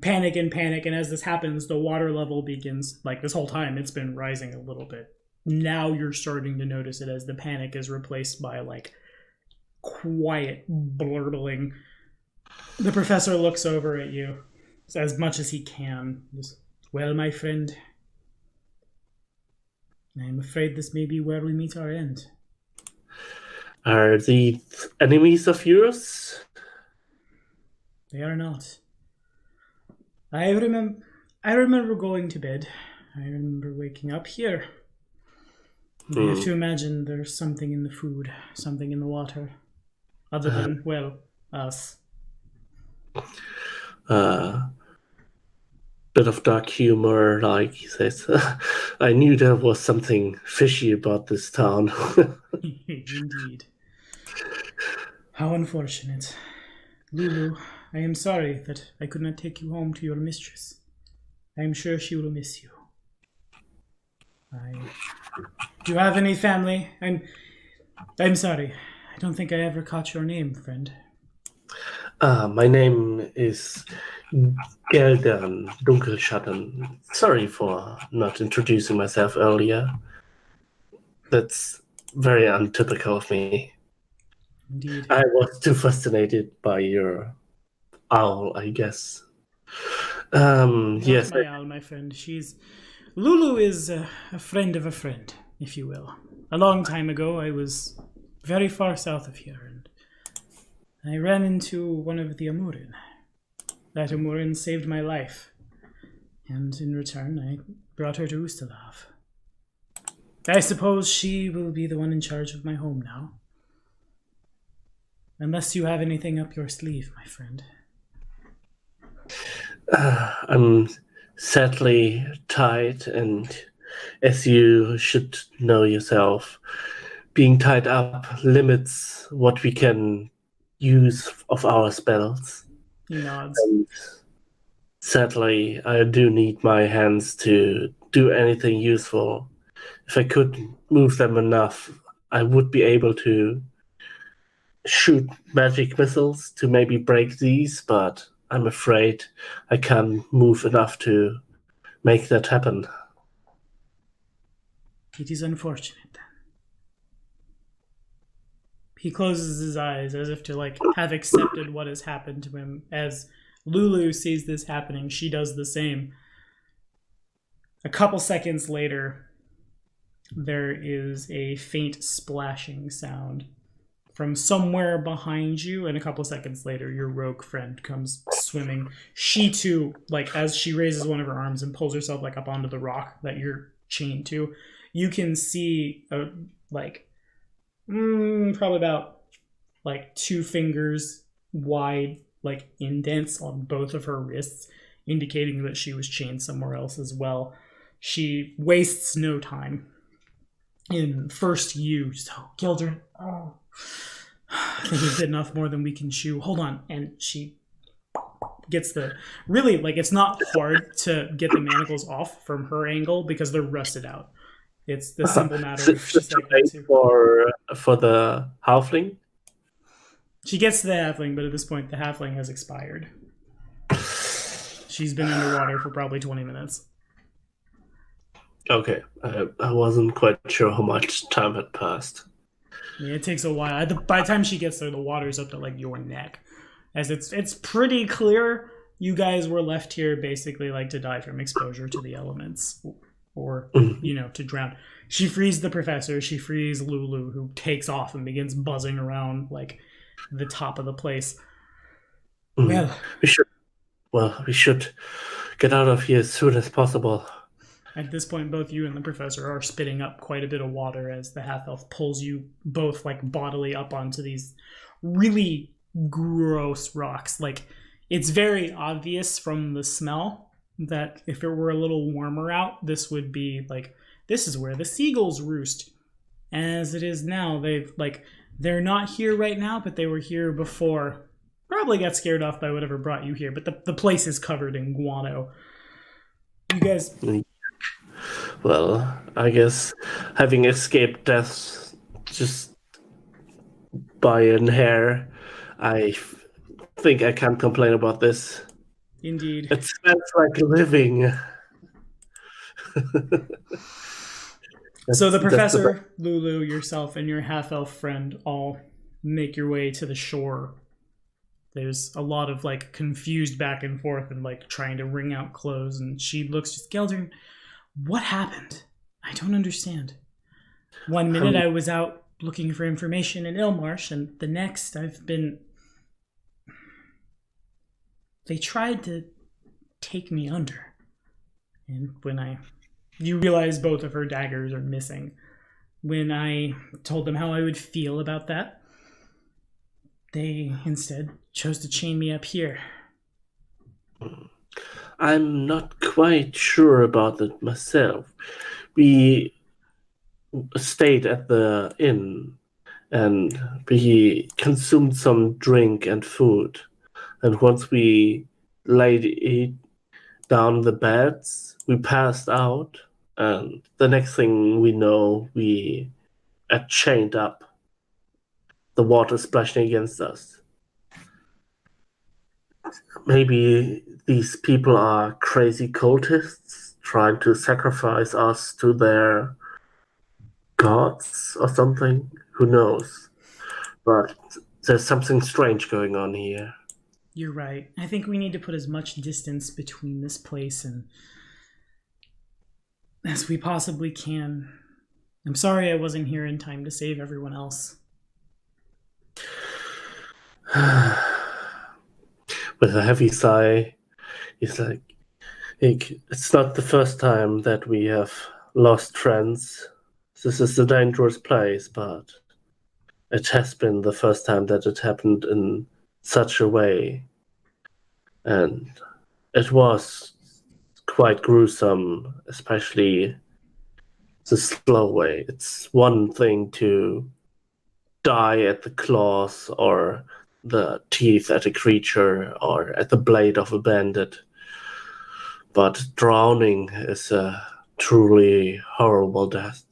panic, and as this happens, the water level begins, like this whole time, it's been rising a little bit. Now you're starting to notice it as the panic is replaced by, like, quiet blurtling. The professor looks over at you as much as he can. Just, well, my friend, I'm afraid this may be where we meet our end. Are the enemies of yours? They are not. I remember going to bed. I remember waking up here. I have to imagine there's something in the food, something in the water. Other than, well, us. Bit of dark humor, like he says. I knew there was something fishy about this town. Indeed. How unfortunate. Lulu, I am sorry that I could not take you home to your mistress. I am sure she will miss you. Do you have any family? I'm sorry. I don't think I ever caught your name, friend. My name is Geldern, Dunkelschatten. Sorry for not introducing myself earlier. That's very untypical of me. Indeed. I was too fascinated by your owl, I guess. Yes. My owl, my friend. Lulu is a friend of a friend, if you will. A long time ago, I was very far south of here, and I ran into one of the Amurin. That Amurin saved my life, and in return, I brought her to Ustalav. I suppose she will be the one in charge of my home now. Unless you have anything up your sleeve, my friend. I'm sadly tied, and as you should know yourself, being tied up limits what we can use of our spells. He nods. And sadly, I do need my hands to do anything useful. If I could move them enough, I would be able to shoot magic missiles to maybe break these, but I'm afraid I can't move enough to make that happen. It is unfortunate, then. He closes his eyes as if to, have accepted what has happened to him. As Lulu sees this happening, she does the same. A couple seconds later, there is a faint splashing sound from somewhere behind you, and a couple seconds later, your rogue friend comes swimming. She too, as she raises one of her arms and pulls herself up onto the rock that you're chained to, you can see Probably about like 2 fingers wide, like indents on both of her wrists, indicating that she was chained somewhere else as well. She wastes no time. In first you, so Geldern, I think we've bitten off more than we can chew. Hold on, and she gets the really like it's not hard to get the manacles off from her angle because they're rusted out. It's the simple matter of she's like that too. For the halfling. She gets to the halfling, but at this point the halfling has expired. She's been underwater for probably 20 minutes. Okay, I wasn't quite sure how much time had passed. Yeah, it takes a while. By the time she gets there, the water's up to like your neck. As it's pretty clear you guys were left here basically like to die from exposure to the elements. Or, to drown. She frees the professor. She frees Lulu, who takes off and begins buzzing around like the top of the place. Well, we should get out of here as soon as possible. At this point, both you and the professor are spitting up quite a bit of water as the half-elf pulls you both like bodily up onto these really gross rocks. Like, it's very obvious from the smell that if it were a little warmer out, this would be like, this is where the seagulls roost. As it is now, they're not here right now, but they were here before. Probably got scared off by whatever brought you here, but the place is covered in guano. You guys... Well, I guess having escaped death just by an hair, I think I can't complain about this. Indeed. It smells like living. So the professor, Lulu, yourself, and your half-elf friend all make your way to the shore. There's a lot of like confused back and forth and like trying to wring out clothes, and she looks just, Geldern, what happened? I don't understand. One minute I was out looking for information in Ilmarsh, and the next I've been... They tried to take me under. And when you realize both of her daggers are missing. When I told them how I would feel about that, they instead chose to chain me up here. I'm not quite sure about it myself. We stayed at the inn and we consumed some drink and food. And once we laid down the beds, we passed out. And the next thing we know, we are chained up. The water splashing against us. Maybe these people are crazy cultists trying to sacrifice us to their gods or something. Who knows? But there's something strange going on here. You're right. I think we need to put as much distance between this place and as we possibly can. I'm sorry I wasn't here in time to save everyone else. With a heavy sigh, he's like, it's not the first time that we have lost friends. This is a dangerous place, but it has been the first time that it happened in such a way. And it was quite gruesome, especially the slow way. It's one thing to die at the claws or the teeth at a creature or at the blade of a bandit. But drowning is a truly horrible death.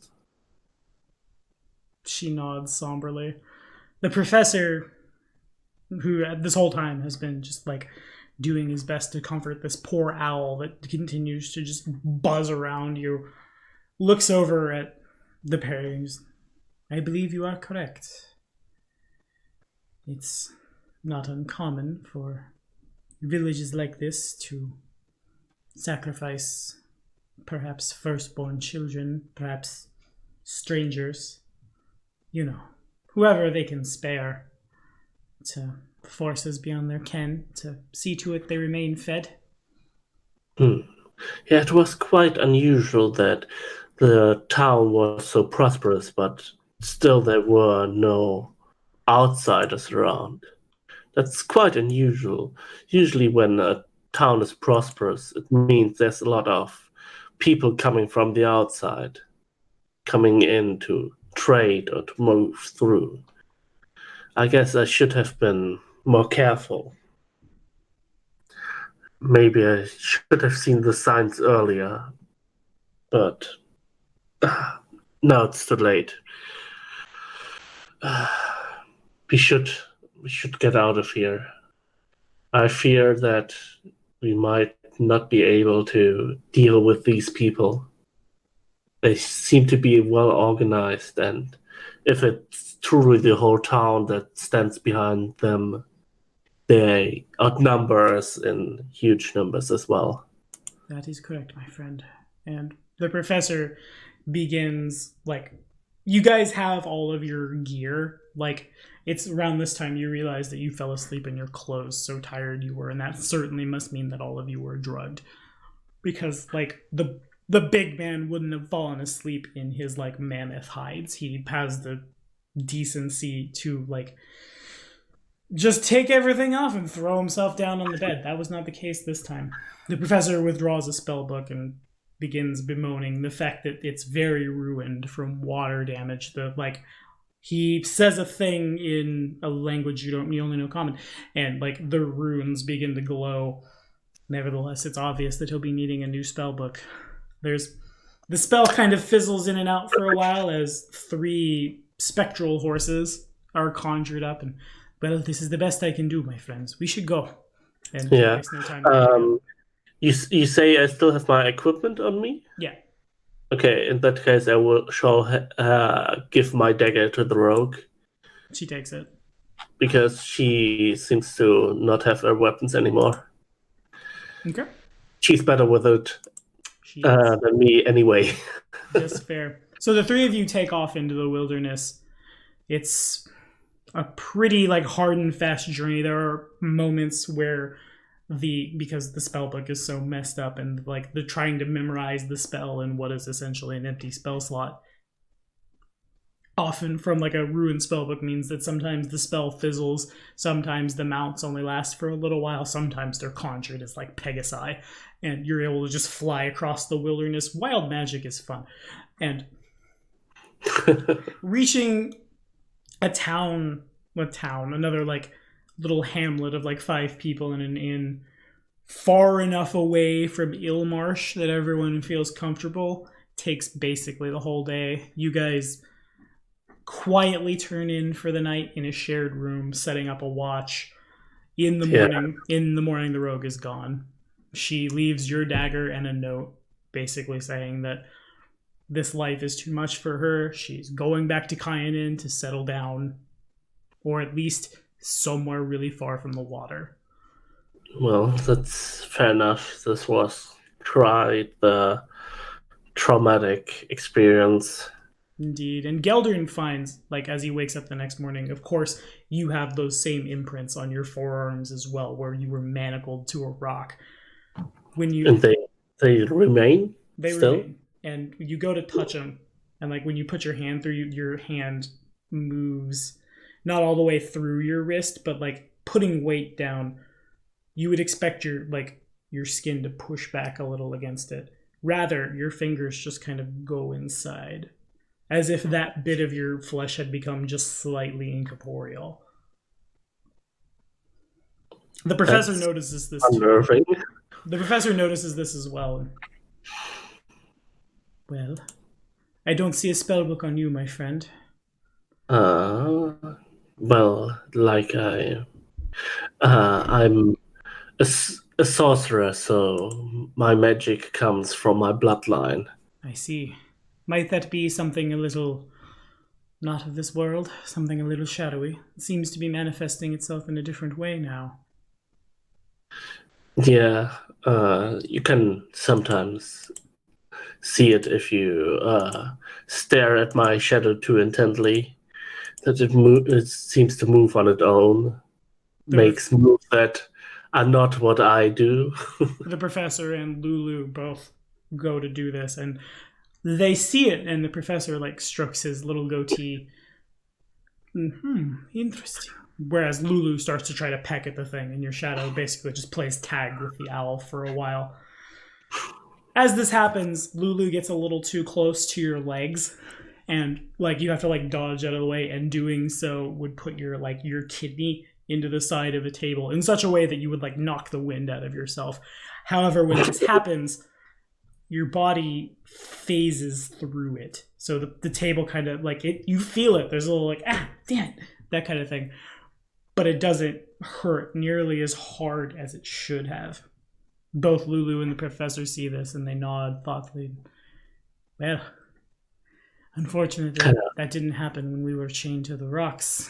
She nods somberly. The professor, who this whole time has been just like doing his best to comfort this poor owl that continues to just buzz around you, looks over at the pairings. I believe you are correct. It's not uncommon for villages like this to sacrifice perhaps firstborn children, perhaps strangers, whoever they can spare to forces beyond their ken to see to it they remain fed. Yeah, it was quite unusual that the town was so prosperous, but Still, there were no outsiders around. That's quite unusual. Usually, when a town is prosperous, it means there's a lot of people coming from the outside, coming in to trade or to move through. I guess I should have been more careful. Maybe I should have seen the signs earlier, but now it's too late. We should get out of here. I fear that we might not be able to deal with these people. They seem to be well organized, and if it's truly the whole town that stands behind them, they outnumber us in huge numbers as well. That is correct, my friend. And the professor begins, like, you guys have all of your gear. Like, it's around this time you realize that you fell asleep in your clothes, so tired you were, and that certainly must mean that all of you were drugged. Because, like, the big man wouldn't have fallen asleep in his, like, mammoth hides. He has the decency to, like, just take everything off and throw himself down on the bed. That was not the case this time. The professor withdraws a spell book and begins bemoaning the fact that it's very ruined from water damage. He says a thing in a language you only know common, and like the runes begin to glow. Nevertheless, it's obvious that he'll be needing a new spell book. The spell kind of fizzles in and out for a while as 3 spectral horses are conjured up, and well, this is the best I can do, my friends. We should go. And yeah. no time you say I still have my equipment on me? Yeah. Okay, in that case, I will give my dagger to the rogue. She takes it. Because she seems to not have her weapons anymore. Okay. She's better with it than me anyway. That's fair. So the 3 of you take off into the wilderness. It's a pretty like hard and fast journey. There are moments where because the spell book is so messed up and like they're trying to memorize the spell in what is essentially an empty spell slot. Often from like a ruined spellbook means that sometimes the spell fizzles, sometimes the mounts only last for a little while, sometimes they're conjured as like Pegasi, and you're able to just fly across the wilderness. Wild magic is fun. And reaching another like little hamlet of like 5 people in an inn, far enough away from Ilmarsh that everyone feels comfortable, takes basically the whole day. You guys quietly turn in for the night in a shared room, setting up a watch. In the morning, the rogue is gone. She leaves your dagger and a note basically saying that this life is too much for her. She's going back to Carrion to settle down, or at least somewhere really far from the water. Well, that's fair enough. This was the traumatic experience. Indeed. And Geldern finds, like, as he wakes up the next morning, of course, you have those same imprints on your forearms as well, where you were manacled to a rock. And they remain? They still? Remain. And you go to touch them, and, like, when you put your hand through, your hand moves not all the way through your wrist, but, like, putting weight down. You would expect your skin to push back a little against it. Rather, your fingers just kind of go inside, as if that bit of your flesh had become just slightly incorporeal. The professor notices this unnerving. too. The professor notices this as well. Well, I don't see a spellbook on you, my friend. Well, like I'm a sorcerer, so my magic comes from my bloodline. I see. Might that be something a little not of this world? Something a little shadowy? It seems to be manifesting itself in a different way now. Yeah, you can sometimes see it if you stare at my shadow too intently. That it seems to move on its own. Makes moves that are not what I do. The professor and Lulu both go to do this, and They see it, and the professor like strokes his little goatee. Interesting. Whereas Lulu starts to try to peck at the thing, and your shadow basically just plays tag with the owl for a while. As this happens, Lulu gets a little too close to your legs, and like you have to like dodge out of the way, and doing so would put your kidney into the side of a table in such a way that you would like knock the wind out of yourself. However, when this happens, your body phases through it. So the table kind of like it, you feel it. There's a little like, damn, that kind of thing. But it doesn't hurt nearly as hard as it should have. Both Lulu and the professor see this and they nod thoughtfully. Well, unfortunately, that didn't happen when we were chained to the rocks.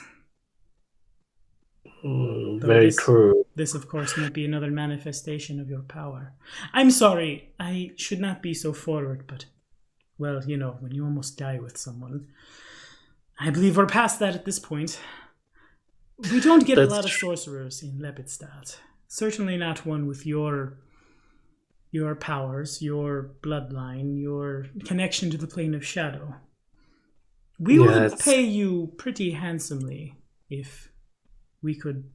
Very true. This, of course, might be another manifestation of your power. I'm sorry, I should not be so forward, but, well, you know, when you almost die with someone. I believe we're past that at this point. We don't get a lot of sorcerers in Lepidstadt. Certainly not one with your powers, your bloodline, your connection to the plane of shadow. We would pay you pretty handsomely if we could...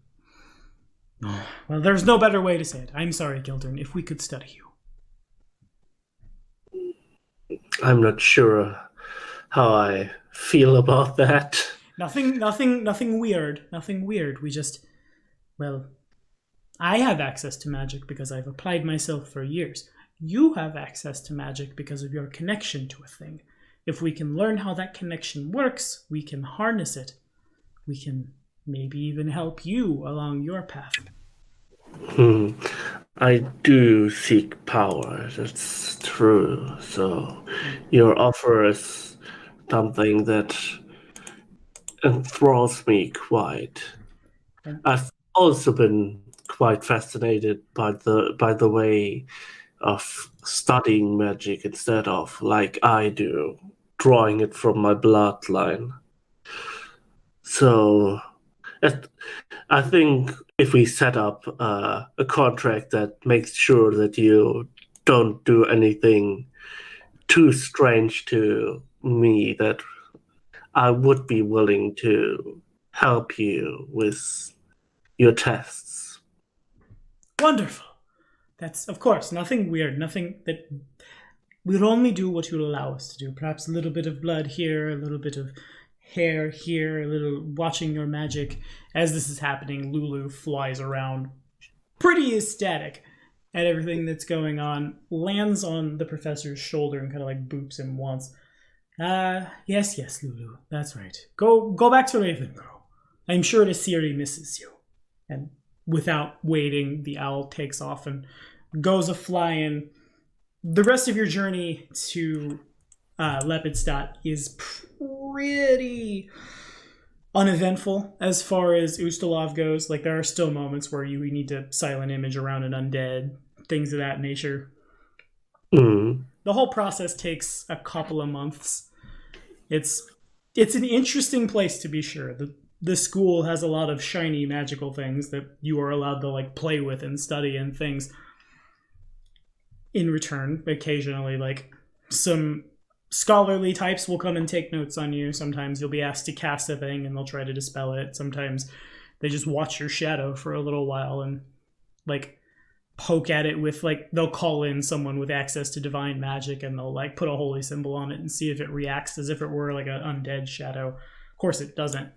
Well, there's no better way to say it. I'm sorry, Geldern, if we could study you. I'm not sure how I feel about that. Nothing weird. Nothing weird. We just... Well, I have access to magic because I've applied myself for years. You have access to magic because of your connection to a thing. If we can learn how that connection works, we can harness it. We can maybe even help you along your path. I do seek power, that's true. So your offer is something that enthralls me quite. I've also been quite fascinated by the way of studying magic instead of, like I do, drawing it from my bloodline. So I think if we set up a contract that makes sure that you don't do anything too strange to me, that I would be willing to help you with your tests. Wonderful. That's, of course, nothing weird, nothing that... We'll only do what you'll allow us to do. Perhaps a little bit of blood here, a little bit of hair here, a little watching your magic. As this is happening, Lulu flies around, pretty ecstatic at everything that's going on, lands on the professor's shoulder and kind of like boops him once. Yes, Lulu, that's right. Go back to Ravengrove. I'm sure Asiri misses you. And without waiting, the owl takes off and goes a-flying. The rest of your journey to Lepidstadt is pretty uneventful as far as Ustalov goes. Like, there are still moments where you need to silent image around an undead, things of that nature. Mm. The whole process takes a couple of months. It's an interesting place, to be sure. The school has a lot of shiny magical things that you are allowed to like play with and study and things. In return, occasionally, like, some scholarly types will come and take notes on you. Sometimes you'll be asked to cast a thing and they'll try to dispel it. Sometimes they just watch your shadow for a little while and like poke at it with, like, they'll call in someone with access to divine magic and they'll like put a holy symbol on it and see if it reacts as if it were like an undead shadow. Of course it doesn't.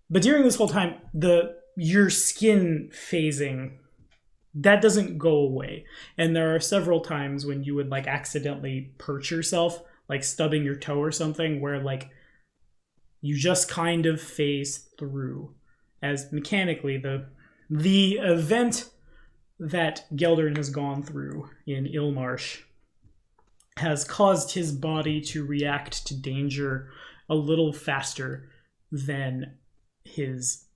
But during this whole time, your skin phasing, that doesn't go away. And there are several times when you would like accidentally perch yourself, like stubbing your toe or something, where like you just kind of phase through. As mechanically, the event that Geldern has gone through in Ilmarsh has caused his body to react to danger a little faster than his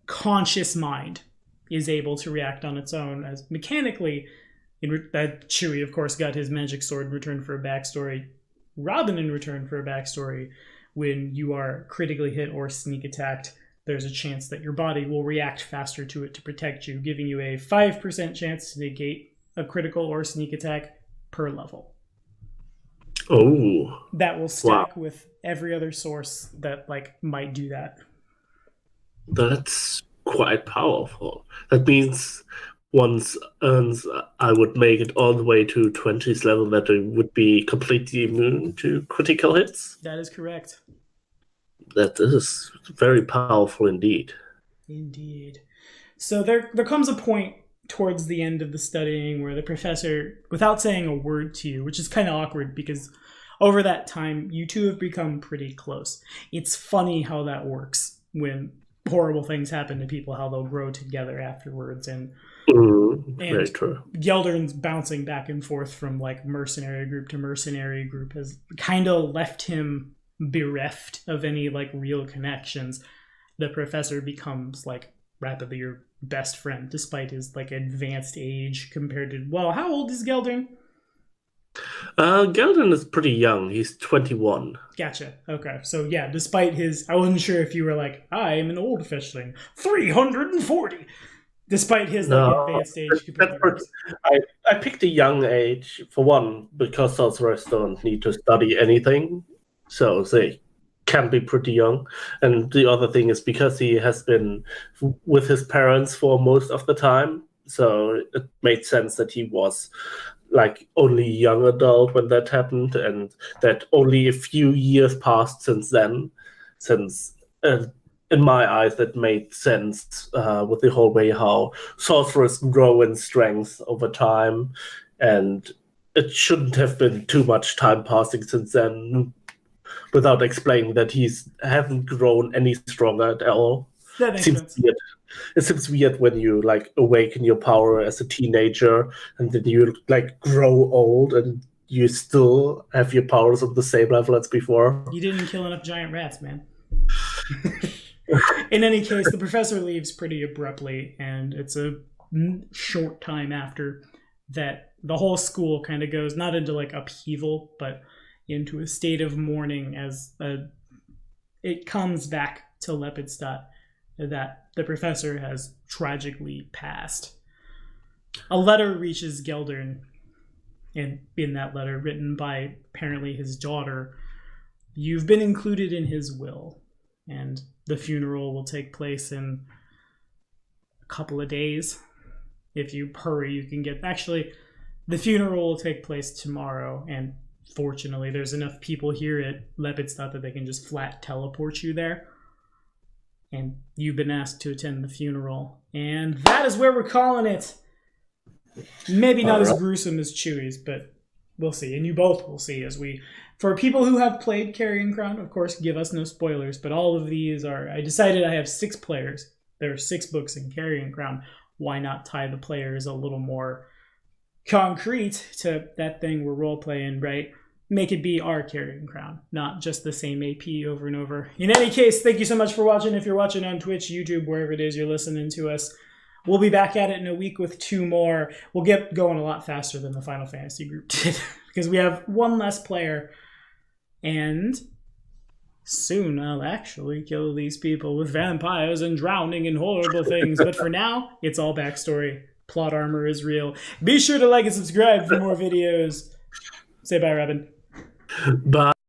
conscious mind is able to react on its own. As mechanically, that Chewie, of course, got his magic sword in return for a backstory. Robin, in return for a backstory, when you are critically hit or sneak attacked, there's a chance that your body will react faster to it to protect you, giving you a 5% chance to negate a critical or sneak attack, per level. Oh. That will stack with every other source that like might do that. That's quite powerful. That means once earns, I would make it all the way to 20th level that it would be completely immune to critical hits. That is correct. That is very powerful indeed. Indeed. So there comes a point towards the end of the studying where the professor, without saying a word to you, which is kind of awkward because over that time, you two have become pretty close. It's funny how that works when horrible things happen to people, how they'll grow together afterwards. And very true. Geldern's bouncing back and forth from like mercenary group to mercenary group has kind of left him bereft of any like real connections. The professor becomes like rapidly your best friend despite his like advanced age compared to, well, how old is Geldern? Geldern is pretty young. He's 21. Gotcha. Okay. So yeah, despite his, I wasn't sure if you were like, I am an old fishling, 340. Despite his like advanced age. I picked a young age for one because sorcerers don't need to study anything, so they can be pretty young. And the other thing is because he has been with his parents for most of the time, so it made sense that he was like only young adult when that happened, and that only a few years passed since then. In my eyes, that made sense with the whole way how sorcerers grow in strength over time, and it shouldn't have been too much time passing since then without explaining that he's haven't grown any stronger at all. That makes sense. Weird. It seems weird when you like awaken your power as a teenager and then you like grow old and you still have your powers on the same level as before. You didn't kill enough giant rats, man. In any case, the professor leaves pretty abruptly, and it's a short time after that the whole school kind of goes not into like upheaval, but into a state of mourning as it comes back to Lepidstadt that the professor has tragically passed. A letter reaches Geldern, and in that letter, written by apparently his daughter, you've been included in his will, and the funeral will take place in a couple of days. If you hurry, you can get... Actually, the funeral will take place tomorrow, and fortunately, there's enough people here at Lepidstadt that they can just flat teleport you there. And you've been asked to attend the funeral. And that is where we're calling it. Maybe not as gruesome as Chewie's, but we'll see. And you both will see as we... For people who have played Carrion Crown, of course, give us no spoilers, but all of these are... I decided I have 6 players. There are 6 books in Carrion Crown. Why not tie the players a little more concrete to that thing we're role-playing, right? Make it be our Carrion Crown, not just the same AP over and over. In any case, thank you so much for watching. If you're watching on Twitch, YouTube, wherever it is you're listening to us, we'll be back at it in a week with 2 more. We'll get going a lot faster than the Final Fantasy group did because we have 1 less player. And soon I'll actually kill these people with vampires and drowning and horrible things. But for now, it's all backstory. Plot armor is real. Be sure to like and subscribe for more videos. Say bye, Robin. Bye.